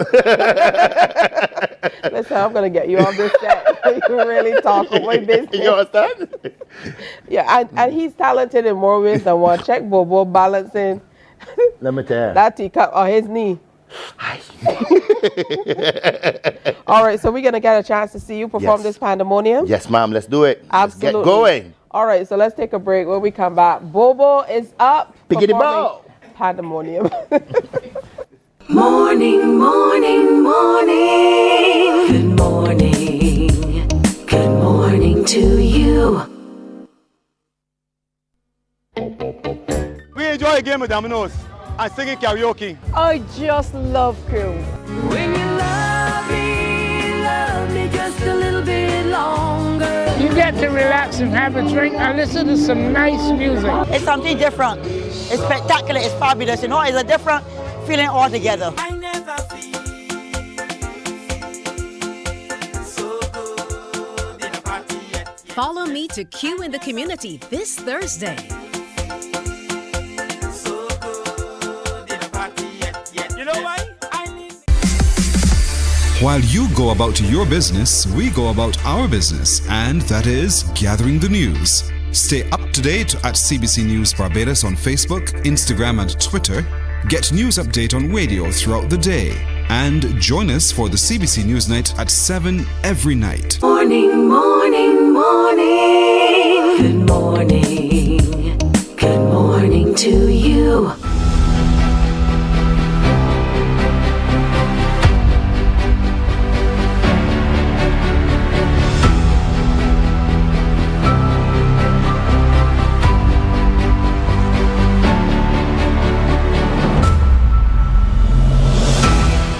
[SPEAKER 15] Listen, I'm gonna get you on this set. You really talk about my business.
[SPEAKER 9] You understand?
[SPEAKER 15] Yeah, and he's talented in more ways than one. Check Bobo balancing.
[SPEAKER 9] Let me tell you.
[SPEAKER 15] That teacup on his knee. All right, so we're gonna get a chance to see you perform this pandemonium.
[SPEAKER 9] Yes, ma'am. Let's do it.
[SPEAKER 15] Absolutely.
[SPEAKER 9] Let's get going.
[SPEAKER 15] All right, so let's take a break. When we come back, Bobo is up.
[SPEAKER 9] Piggity bow.
[SPEAKER 15] Pandemonium.
[SPEAKER 8] Morning, morning, morning. Good morning. Good morning to you.
[SPEAKER 11] We enjoy a game of dominoes and singing karaoke.
[SPEAKER 13] I just love crew.
[SPEAKER 8] When you love me just a little bit longer.
[SPEAKER 12] You get to relax and have a drink and listen to some nice music.
[SPEAKER 13] It's something different. It's spectacular. It's fabulous. It's a different feeling altogether.
[SPEAKER 8] I never feel so good in a party yet.
[SPEAKER 18] Follow me to Q in the Community this Thursday.
[SPEAKER 8] So good in a party yet. You know why?
[SPEAKER 19] While you go about your business, we go about our business, and that is gathering the news. Stay up to date at CBC News Barbados on Facebook, Instagram, and Twitter. Get news update on radio throughout the day. And join us for the CBC News Night at 7 every night.
[SPEAKER 8] Morning, morning, morning. Good morning. Good morning to you.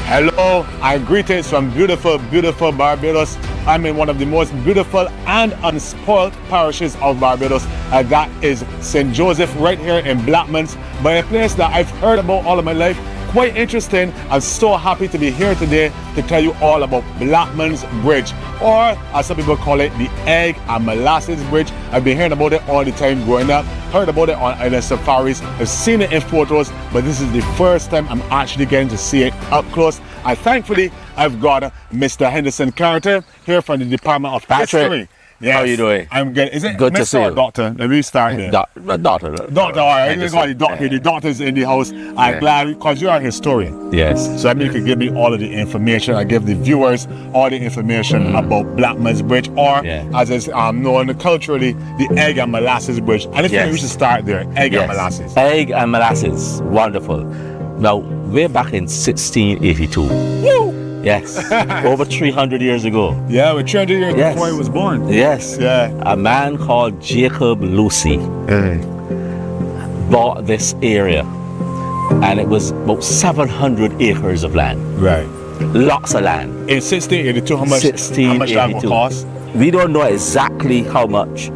[SPEAKER 11] Hello and greetings from beautiful, beautiful Barbados. I'm in one of the most beautiful and unspoiled parishes of Barbados, and that is St. Joseph right here in Blackmans, by a place that I've heard about all of my life. Quite interesting. I'm so happy to be here today to tell you all about Blackmans Bridge, or as some people call it, the Egg and Molasses Bridge. I've been hearing about it all the time growing up, heard about it on island safaris, I've seen it in photos, but this is the first time I'm actually getting to see it up close. And thankfully, I've got Mr. Henderson Carter here from the Department of History. Yes.
[SPEAKER 17] How are you doing?
[SPEAKER 11] I'm good. Is it
[SPEAKER 17] good
[SPEAKER 11] Mr.
[SPEAKER 17] to see you?
[SPEAKER 11] Doctor? Let me start there.
[SPEAKER 17] Doctor.
[SPEAKER 11] Doctor, all right. The doctor's in the house. I'm glad because you are a historian.
[SPEAKER 17] Yes.
[SPEAKER 11] So I mean, you can give me all of the information. I give the viewers all the information about Blackmans Bridge, or as it's known culturally, the Egg and Molasses Bridge. And I think we should start there. Egg and Molasses.
[SPEAKER 17] Egg and Molasses. Wonderful. Now, way back in 1682.
[SPEAKER 11] Woo!
[SPEAKER 17] Yes, over 300 years ago.
[SPEAKER 11] Yeah, we're 300 years before he was born.
[SPEAKER 17] Yes.
[SPEAKER 11] Yeah.
[SPEAKER 17] A man called Jacob Lucy bought this area, and it was about 700 acres of land.
[SPEAKER 11] Right.
[SPEAKER 17] Lots of land.
[SPEAKER 11] In 1682, how much that will cost?
[SPEAKER 17] We don't know exactly how much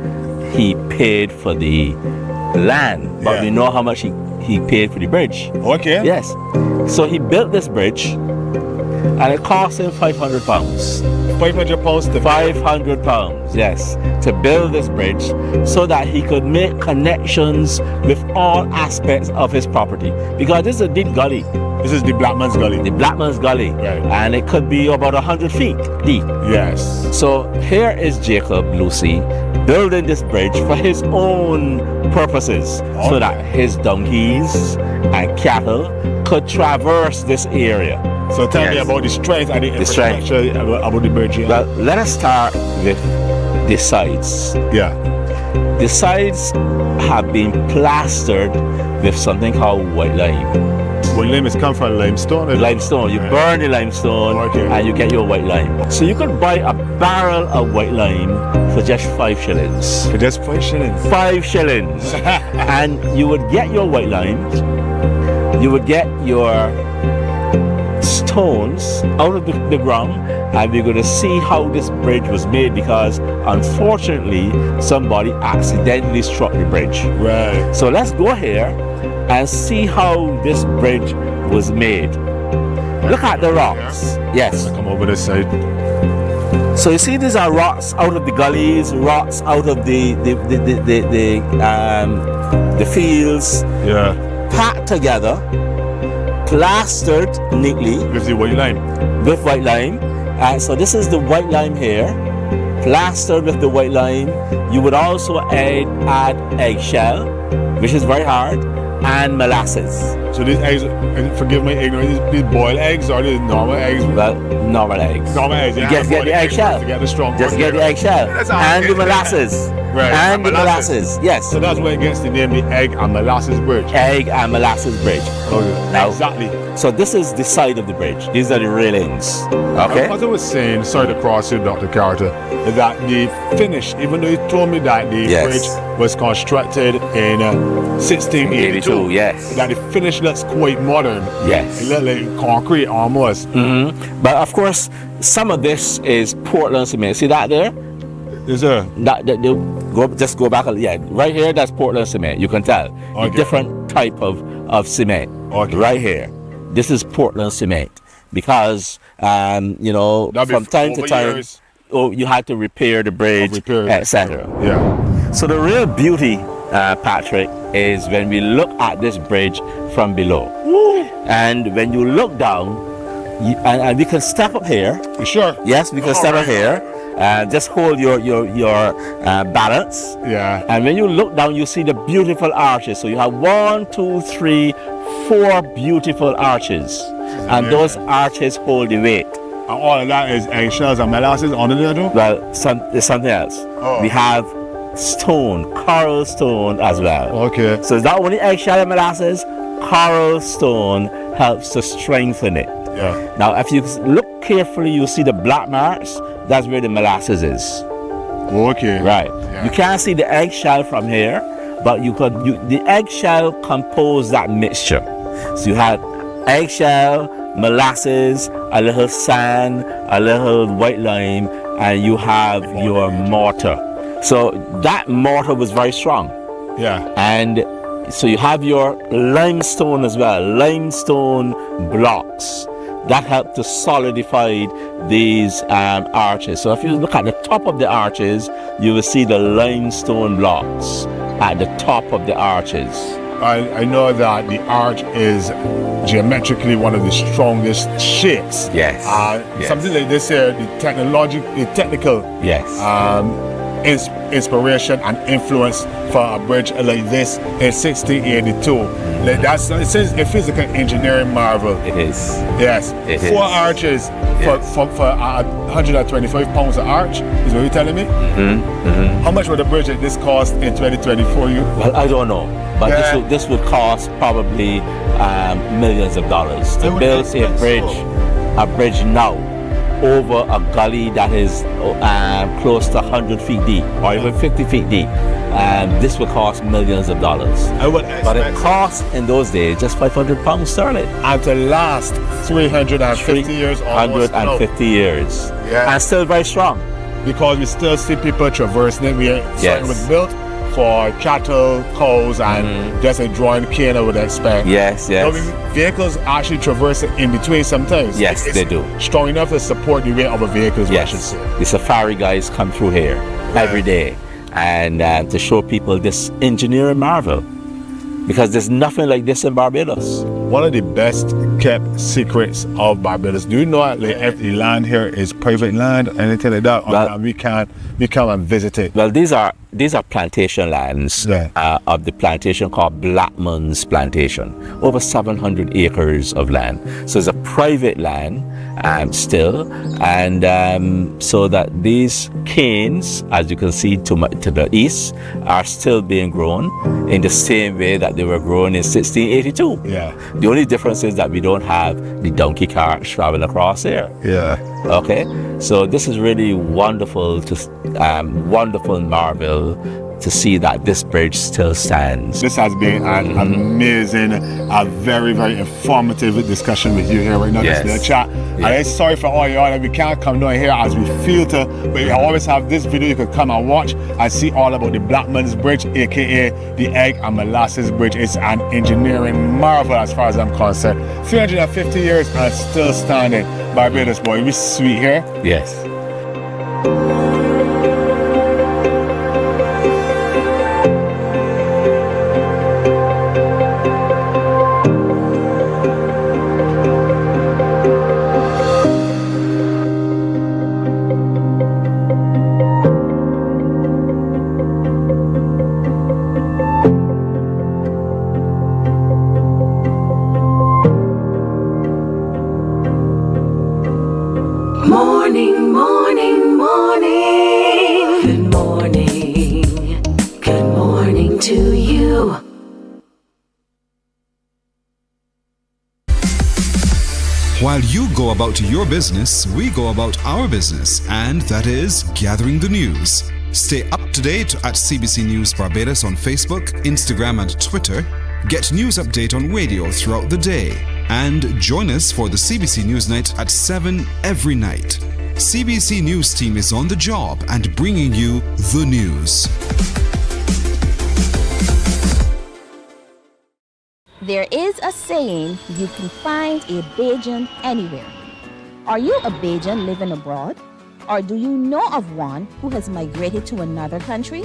[SPEAKER 17] he paid for the land, but we know how much he paid for the bridge.
[SPEAKER 11] Okay.
[SPEAKER 17] Yes. So he built this bridge, and it cost him £500.
[SPEAKER 11] £500 to
[SPEAKER 17] £500, yes, to build this bridge so that he could make connections with all aspects of his property. Because this is a deep gully.
[SPEAKER 11] This is the Blackmans Gully.
[SPEAKER 17] The Blackmans Gully.
[SPEAKER 11] Right.
[SPEAKER 17] And it could be about 100 feet deep.
[SPEAKER 11] Yes.
[SPEAKER 17] So here is Jacob Lucy building this bridge for his own purposes, so that his donkeys and cattle could traverse this area.
[SPEAKER 11] So tell me about the strength and the infrastructure about the bridge. Yeah.
[SPEAKER 17] Well, let us start with the sides.
[SPEAKER 11] Yeah.
[SPEAKER 17] The sides have been plastered with something called white lime.
[SPEAKER 11] White lime is come from limestone?
[SPEAKER 17] Limestone. You burn the limestone and you get your white lime. So you could buy a barrel of white lime for just 5 shillings.
[SPEAKER 11] For just 5 shillings?
[SPEAKER 17] 5 shillings. And you would get your white lime, you would get your stones out of the ground, and we're going to see how this bridge was made, because unfortunately somebody accidentally struck the bridge.
[SPEAKER 11] Right.
[SPEAKER 17] So let's go here and see how this bridge was made. Look at the rocks. Yes.
[SPEAKER 11] Come over this side.
[SPEAKER 17] So you see, these are rocks out of the gullies, rocks out of the fields.
[SPEAKER 11] Yeah.
[SPEAKER 17] Packed together, plastered neatly
[SPEAKER 11] with the white lime.
[SPEAKER 17] With white lime. So this is the white lime here, plastered with the white lime. You would also add eggshell, which is very hard, and molasses.
[SPEAKER 11] So these eggs, forgive my ignorance, these boiled eggs or these normal eggs?
[SPEAKER 17] Well, normal eggs.
[SPEAKER 11] Normal eggs.
[SPEAKER 17] You just get the eggshell. Just get the eggshell and the molasses.
[SPEAKER 11] Right.
[SPEAKER 17] And the molasses. Yes.
[SPEAKER 11] So that's where it gets the name, the Egg and Molasses Bridge.
[SPEAKER 17] Egg and Molasses Bridge.
[SPEAKER 11] Okay.
[SPEAKER 17] Now,
[SPEAKER 11] exactly.
[SPEAKER 17] So this is the side of the bridge. These are the railings. Okay.
[SPEAKER 11] As I was saying, sorry to cross you, Dr. Carter, is that the finish, even though you told me that the bridge was constructed in 1682.
[SPEAKER 17] Yes.
[SPEAKER 11] That the finish looks quite modern.
[SPEAKER 17] Yes.
[SPEAKER 11] It looks like concrete almost.
[SPEAKER 17] Mm-hmm. But of course, some of this is Portland cement. See that there?
[SPEAKER 11] Is there?
[SPEAKER 17] Just go back. Yeah, right here, that's Portland cement. You can tell. A different type of cement.
[SPEAKER 11] Okay.
[SPEAKER 17] Right here. This is Portland cement. Because, from time to time, you had to repair the bridge, etc.
[SPEAKER 11] Yeah.
[SPEAKER 17] So the real beauty, Patrick, is when we look at this bridge from below.
[SPEAKER 11] Woo.
[SPEAKER 17] And when you look down, and we can step up here.
[SPEAKER 11] You sure?
[SPEAKER 17] Yes, we can step up here. Just hold your balance.
[SPEAKER 11] Yeah.
[SPEAKER 17] And when you look down, you see the beautiful arches. So you have 1, 2, 3, 4 beautiful arches. And those arches hold the weight.
[SPEAKER 11] And all of that is eggshells and molasses under there too?
[SPEAKER 17] Well, there's something else.
[SPEAKER 11] Oh.
[SPEAKER 17] We have stone, coral stone as well.
[SPEAKER 11] Okay.
[SPEAKER 17] So it's not only eggshell and molasses, coral stone helps to strengthen it.
[SPEAKER 11] Yeah.
[SPEAKER 17] Now, if you look carefully, you see the black marks. That's where the molasses is.
[SPEAKER 11] Okay.
[SPEAKER 17] Right.
[SPEAKER 11] Yeah.
[SPEAKER 17] You can't see the eggshell from here, but the eggshell compose that mixture. So you have eggshell, molasses, a little sand, a little white lime, and you have your mortar. So that mortar was very strong.
[SPEAKER 11] Yeah.
[SPEAKER 17] And so you have your limestone as well, limestone blocks that help to solidify these arches. So if you look at the top of the arches, you will see the limestone blocks at the top of the arches.
[SPEAKER 11] I know that the arch is geometrically one of the strongest shapes.
[SPEAKER 17] Yes. Yes.
[SPEAKER 11] Something like this here, the technical
[SPEAKER 17] yes.
[SPEAKER 11] Inspiration and influence for a bridge like this in 1682. Like it's a physical engineering marvel.
[SPEAKER 17] It is.
[SPEAKER 11] Yes.
[SPEAKER 17] It
[SPEAKER 11] 4
[SPEAKER 17] is.
[SPEAKER 11] arches for 125 pounds an arch is what you're telling me?
[SPEAKER 17] Mm-hmm. Mm-hmm.
[SPEAKER 11] How much would a bridge like this cost in 2024?
[SPEAKER 17] Well, I don't know. But this would cost probably millions of dollars to build a bridge now over a gully that is close to 100 feet deep or even 50 feet deep. This would cost millions of dollars. But it cost in those days just 500 pounds sterling.
[SPEAKER 11] And to last 350 years almost.
[SPEAKER 17] 350 years.
[SPEAKER 11] Yeah.
[SPEAKER 17] And still very strong.
[SPEAKER 11] Because we still see people traversing it. It was built for cattle, cows, and just a drawing cane, I would expect.
[SPEAKER 17] Yes.
[SPEAKER 11] Vehicles actually traverse it in between sometimes.
[SPEAKER 17] Yes, they do.
[SPEAKER 11] Strong enough to support the weight of a vehicle.
[SPEAKER 17] Yes. The safari guys come through here every day and to show people this engineering marvel. Because there's nothing like this in Barbados.
[SPEAKER 11] One of the best kept secrets of Barbados. Do you know that if the land here is private land, anything like that, we come and visit it?
[SPEAKER 17] Well, these are plantation lands of the plantation called Blackman's Plantation. Over 700 acres of land. So it's a private land still, and so that these canes, as you can see to the east, are still being grown in the same way that they were grown in 1682.
[SPEAKER 11] Yeah.
[SPEAKER 17] The only difference is that we don't have the donkey carts traveling across here.
[SPEAKER 11] Yeah.
[SPEAKER 17] Okay. So this is really wonderful wonderful marvel to see that this bridge still stands.
[SPEAKER 11] This has been an amazing, very, very informative discussion with you here right now.
[SPEAKER 17] Yes.
[SPEAKER 11] This is the chat. And I'm sorry for all y'all that we can't come down here as we feel to, but we always have this video you could come and watch and see all about the Blackman's Bridge, aka the Egg and Molasses Bridge. It's an engineering marvel as far as I'm concerned. 350 years and still standing. Barbados, boy, we sweet here.
[SPEAKER 17] Yes.
[SPEAKER 8] Morning, morning, morning. Good morning. Good morning to you.
[SPEAKER 19] While you go about your business, we go about our business, and that is gathering the news. Stay up to date at CBC News Barbados on Facebook, Instagram, and Twitter. Get news update on radio throughout the day. And join us for the CBC News Night at 7 every night. CBC News team is on the job and bringing you the news.
[SPEAKER 1] There is a saying, you can find a Bajan anywhere. Are you a Bajan living abroad? Or do you know of one who has migrated to another country?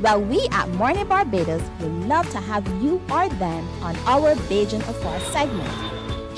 [SPEAKER 1] Well, we at Mornin Barbados would love to have you or them on our Bajan Affair segment.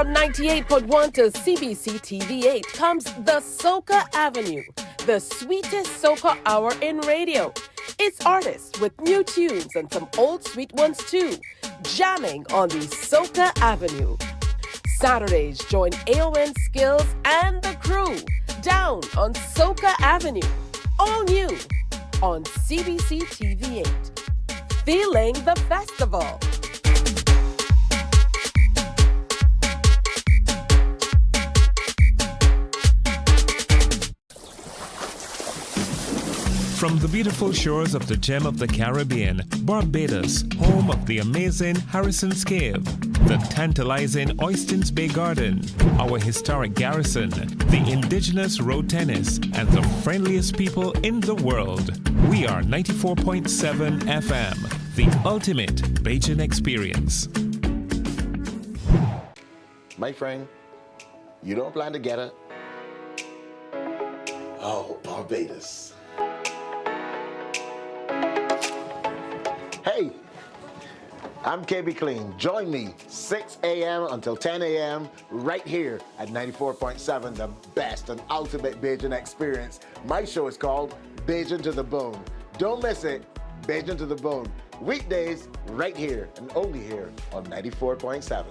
[SPEAKER 2] From 98.1 to CBC TV8 comes the Soca Avenue, the sweetest soca hour in radio. It's artists with new tunes and some old sweet ones too, jamming on the Soca Avenue. Saturdays, join AON Skills and the crew down on Soca Avenue. All new on CBC TV8. Feeling the festival.
[SPEAKER 3] From the beautiful shores of the gem of the Caribbean, Barbados, home of the amazing Harrison's Cave, the tantalizing Oystins Bay Garden, our historic garrison, the indigenous road tennis, and the friendliest people in the world. We are 94.7 FM, the ultimate Bajan experience.
[SPEAKER 4] My friend, you don't plan to get it? Oh, Barbados. Hey, I'm KB Clean. Join me 6 a.m. until 10 a.m. right here at 94.7, the best and ultimate Bajan experience. My show is called Bajan to the Bone. Don't miss it, Bajan to the Bone. Weekdays right here and only here on 94.7.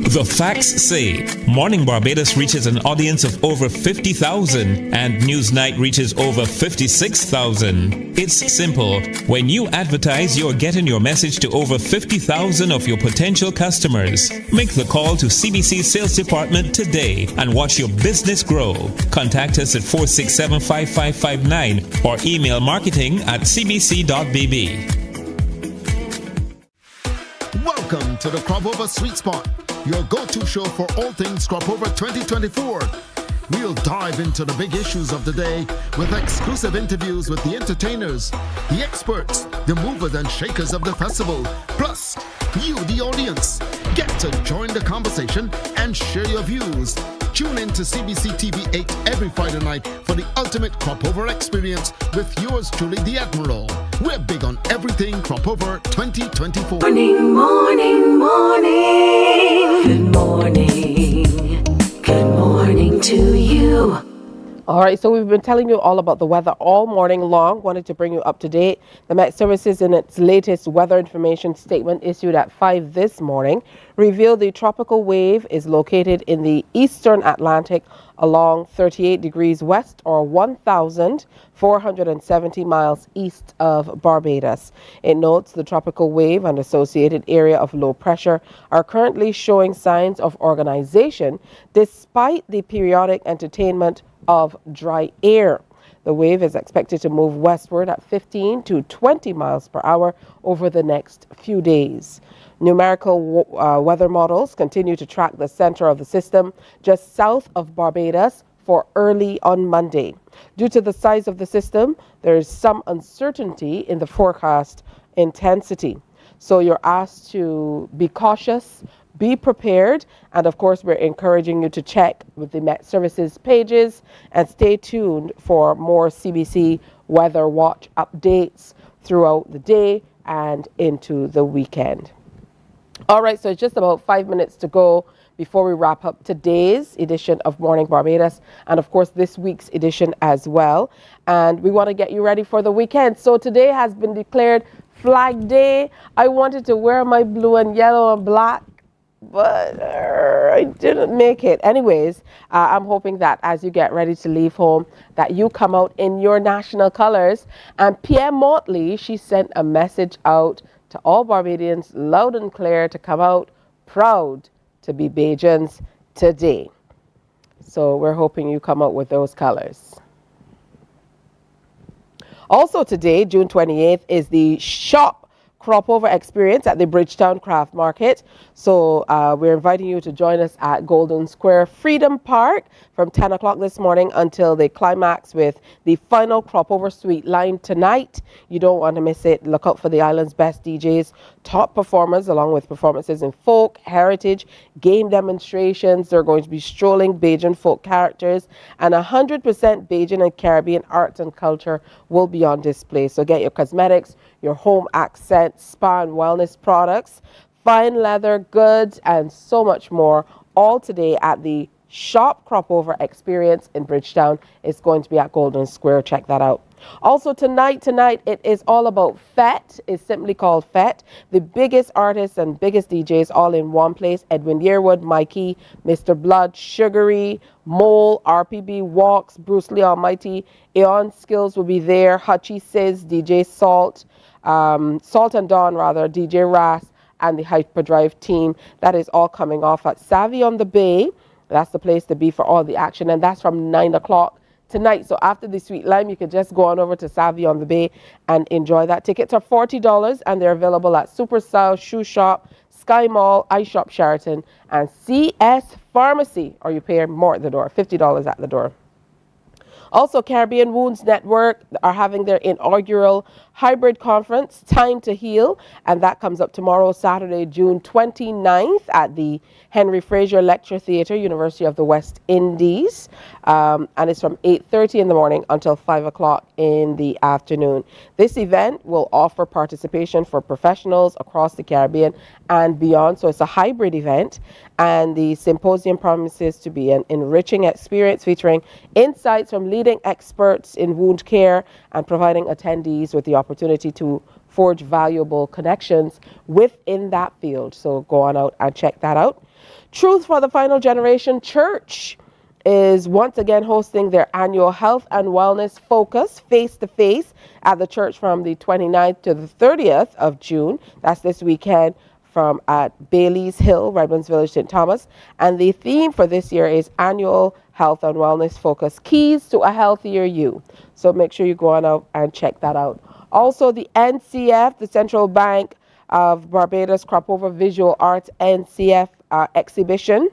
[SPEAKER 3] The facts say Morning Barbados reaches an audience of over 50,000 and Newsnight reaches over 56,000. It's simple. When you advertise, you're getting your message to over 50,000 of your potential customers. Make the call to CBC Sales Department today and watch your business grow. Contact us at 467-5559 or email marketing@cbc.bb.
[SPEAKER 5] Welcome to the Cropover Sweet Spot, your go-to show for all things Cropover 2024. We'll dive into the big issues of the day with exclusive interviews with the entertainers, the experts, the movers and shakers of the festival, plus you, the audience. Get to join the conversation and share your views. Tune in to CBC TV8 every Friday night for the ultimate Cropover experience with yours truly, the Admiral. We're big on everything Cropover 2024.
[SPEAKER 8] Morning, morning, morning. Good morning. Good morning to you.
[SPEAKER 15] All right, so we've been telling you all about the weather all morning long. Wanted to bring you up to date. The Met Services, in its latest weather information statement issued at 5 this morning, revealed the tropical wave is located in the eastern Atlantic along 38 degrees west or 1,470 miles east of Barbados. It notes the tropical wave and associated area of low pressure are currently showing signs of organization despite the periodic entertainment of dry air. The wave is expected to move westward at 15 to 20 miles per hour over the next few days. Numerical weather models continue to track the center of the system just south of Barbados for early on Monday. Due to the size of the system, there is some uncertainty in the forecast intensity. So you're asked to be cautious, be prepared, and of course we're encouraging you to check with the Met Services pages and stay tuned for more CBC Weather Watch updates throughout the day and into the weekend. All right, so it's just about 5 minutes to go before we wrap up today's edition of Morning Barbados and of course this week's edition as well. And we want to get you ready for the weekend. So today has been declared Flag Day. I wanted to wear my blue and yellow and black, but I didn't make it. Anyways, I'm hoping that as you get ready to leave home, that you come out in your national colors. And Pierre Motley, she sent a message out to all Barbadians loud and clear to come out proud to be Bajans today. So we're hoping you come out with those colors. Also today, June 28th, is the Shop Cropover experience at the Bridgetown Craft Market. So we're inviting you to join us at Golden Square Freedom Park from 10 o'clock this morning until they climax with the final Cropover Suite line tonight. You don't want to miss it. Look out for the island's best DJs, top performers, along with performances in folk, heritage, game demonstrations. They're going to be strolling Bajan folk characters, and 100% Bajan and Caribbean arts and culture will be on display. So get your cosmetics, your home accent, spa and wellness products, fine leather goods, and so much more, all today at the Shop Cropover Experience in Bridgetown. It's going to be at Golden Square. Check that out. Also tonight it is all about FET. It's simply called FET. The biggest artists and biggest DJs all in one place. Edwin Yearwood, Mikey, Mr. Blood, Sugary, Mole, RPB, Walks, Bruce Lee Almighty, Aeon Skills will be there, Hutchie Sizz, DJ Salt, Salt and Dawn rather, DJ Ras, and the Hyperdrive team. That is all coming off at Savvy on the Bay. That's the place to be for all the action, and that's from 9 o'clock tonight. So after the Sweet Lime, you can just go on over to Savvy on the Bay and enjoy that. Tickets are $40, and they're available at Super Style, Shoe Shop, Sky Mall, iShop Sheraton, and CS Pharmacy, or you pay more at the door, $50 at the door. Also, Caribbean Wounds Network are having their inaugural hybrid conference, Time to Heal, and that comes up tomorrow, Saturday, June 29th at the Henry Fraser Lecture Theatre, University of the West Indies, and it's from 8:30 in the morning until 5 o'clock in the afternoon. This event will offer participation for professionals across the Caribbean and beyond, so it's a hybrid event, and the symposium promises to be an enriching experience featuring insights from leading experts in wound care and providing attendees with the opportunity to forge valuable connections within that field. So go on out and check that out. Truth for the Final Generation Church is once again hosting their annual health and wellness focus face-to-face at the church from the 29th to the 30th of June. That's this weekend from at Bailey's Hill, Redlands Village, St. Thomas. And the theme for this year is annual health and wellness focus, keys to a healthier you. So make sure you go on out and check that out. Also, the NCF, the Central Bank of Barbados Cropover Visual Arts NCF exhibition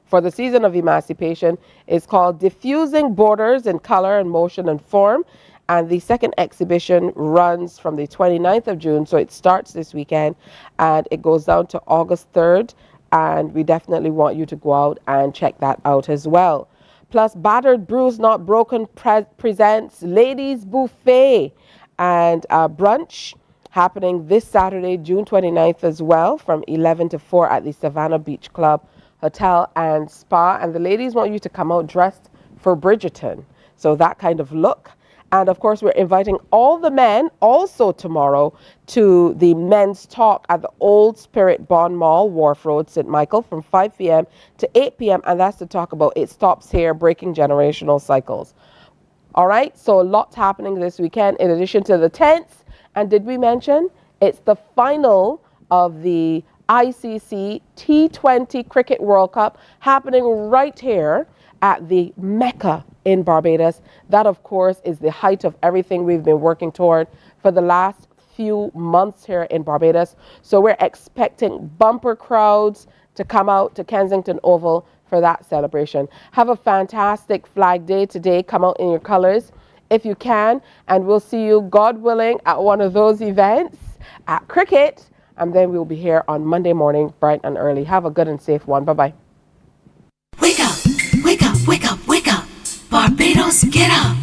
[SPEAKER 15] for the season of emancipation is called Diffusing Borders in Color and Motion and Form. And the second exhibition runs from the 29th of June, so it starts this weekend, and it goes down to August 3rd, and we definitely want you to go out and check that out as well. Plus, Battered, Bruised, Not Broken presents Ladies Buffet and brunch happening this Saturday, June 29th as well, from 11 to 4 at the Savannah Beach Club Hotel and Spa. And the ladies want you to come out dressed for Bridgerton, so that kind of look. And of course, we're inviting all the men also tomorrow to the men's talk at the Old Spirit Bond Mall, Wharf Road, St. Michael, from 5 p.m. to 8 p.m. And that's to talk about It Stops Here, Breaking Generational Cycles. All right, so lots happening this weekend in addition to the tents. And did we mention it's the final of the ICC T20 Cricket World Cup happening right here at the Mecca in Barbados. That, of course, is the height of everything we've been working toward for the last few months here in Barbados. So we're expecting bumper crowds to come out to Kensington Oval for that celebration. Have a fantastic Flag Day today. Come out in your colors if you can, and we'll see you, God willing, at one of those events at cricket, and then we'll be here on Monday morning bright and early. Have a good and safe one. Bye-bye.
[SPEAKER 20] Wake up, wake up, wake up, wake up. Barbados, get up.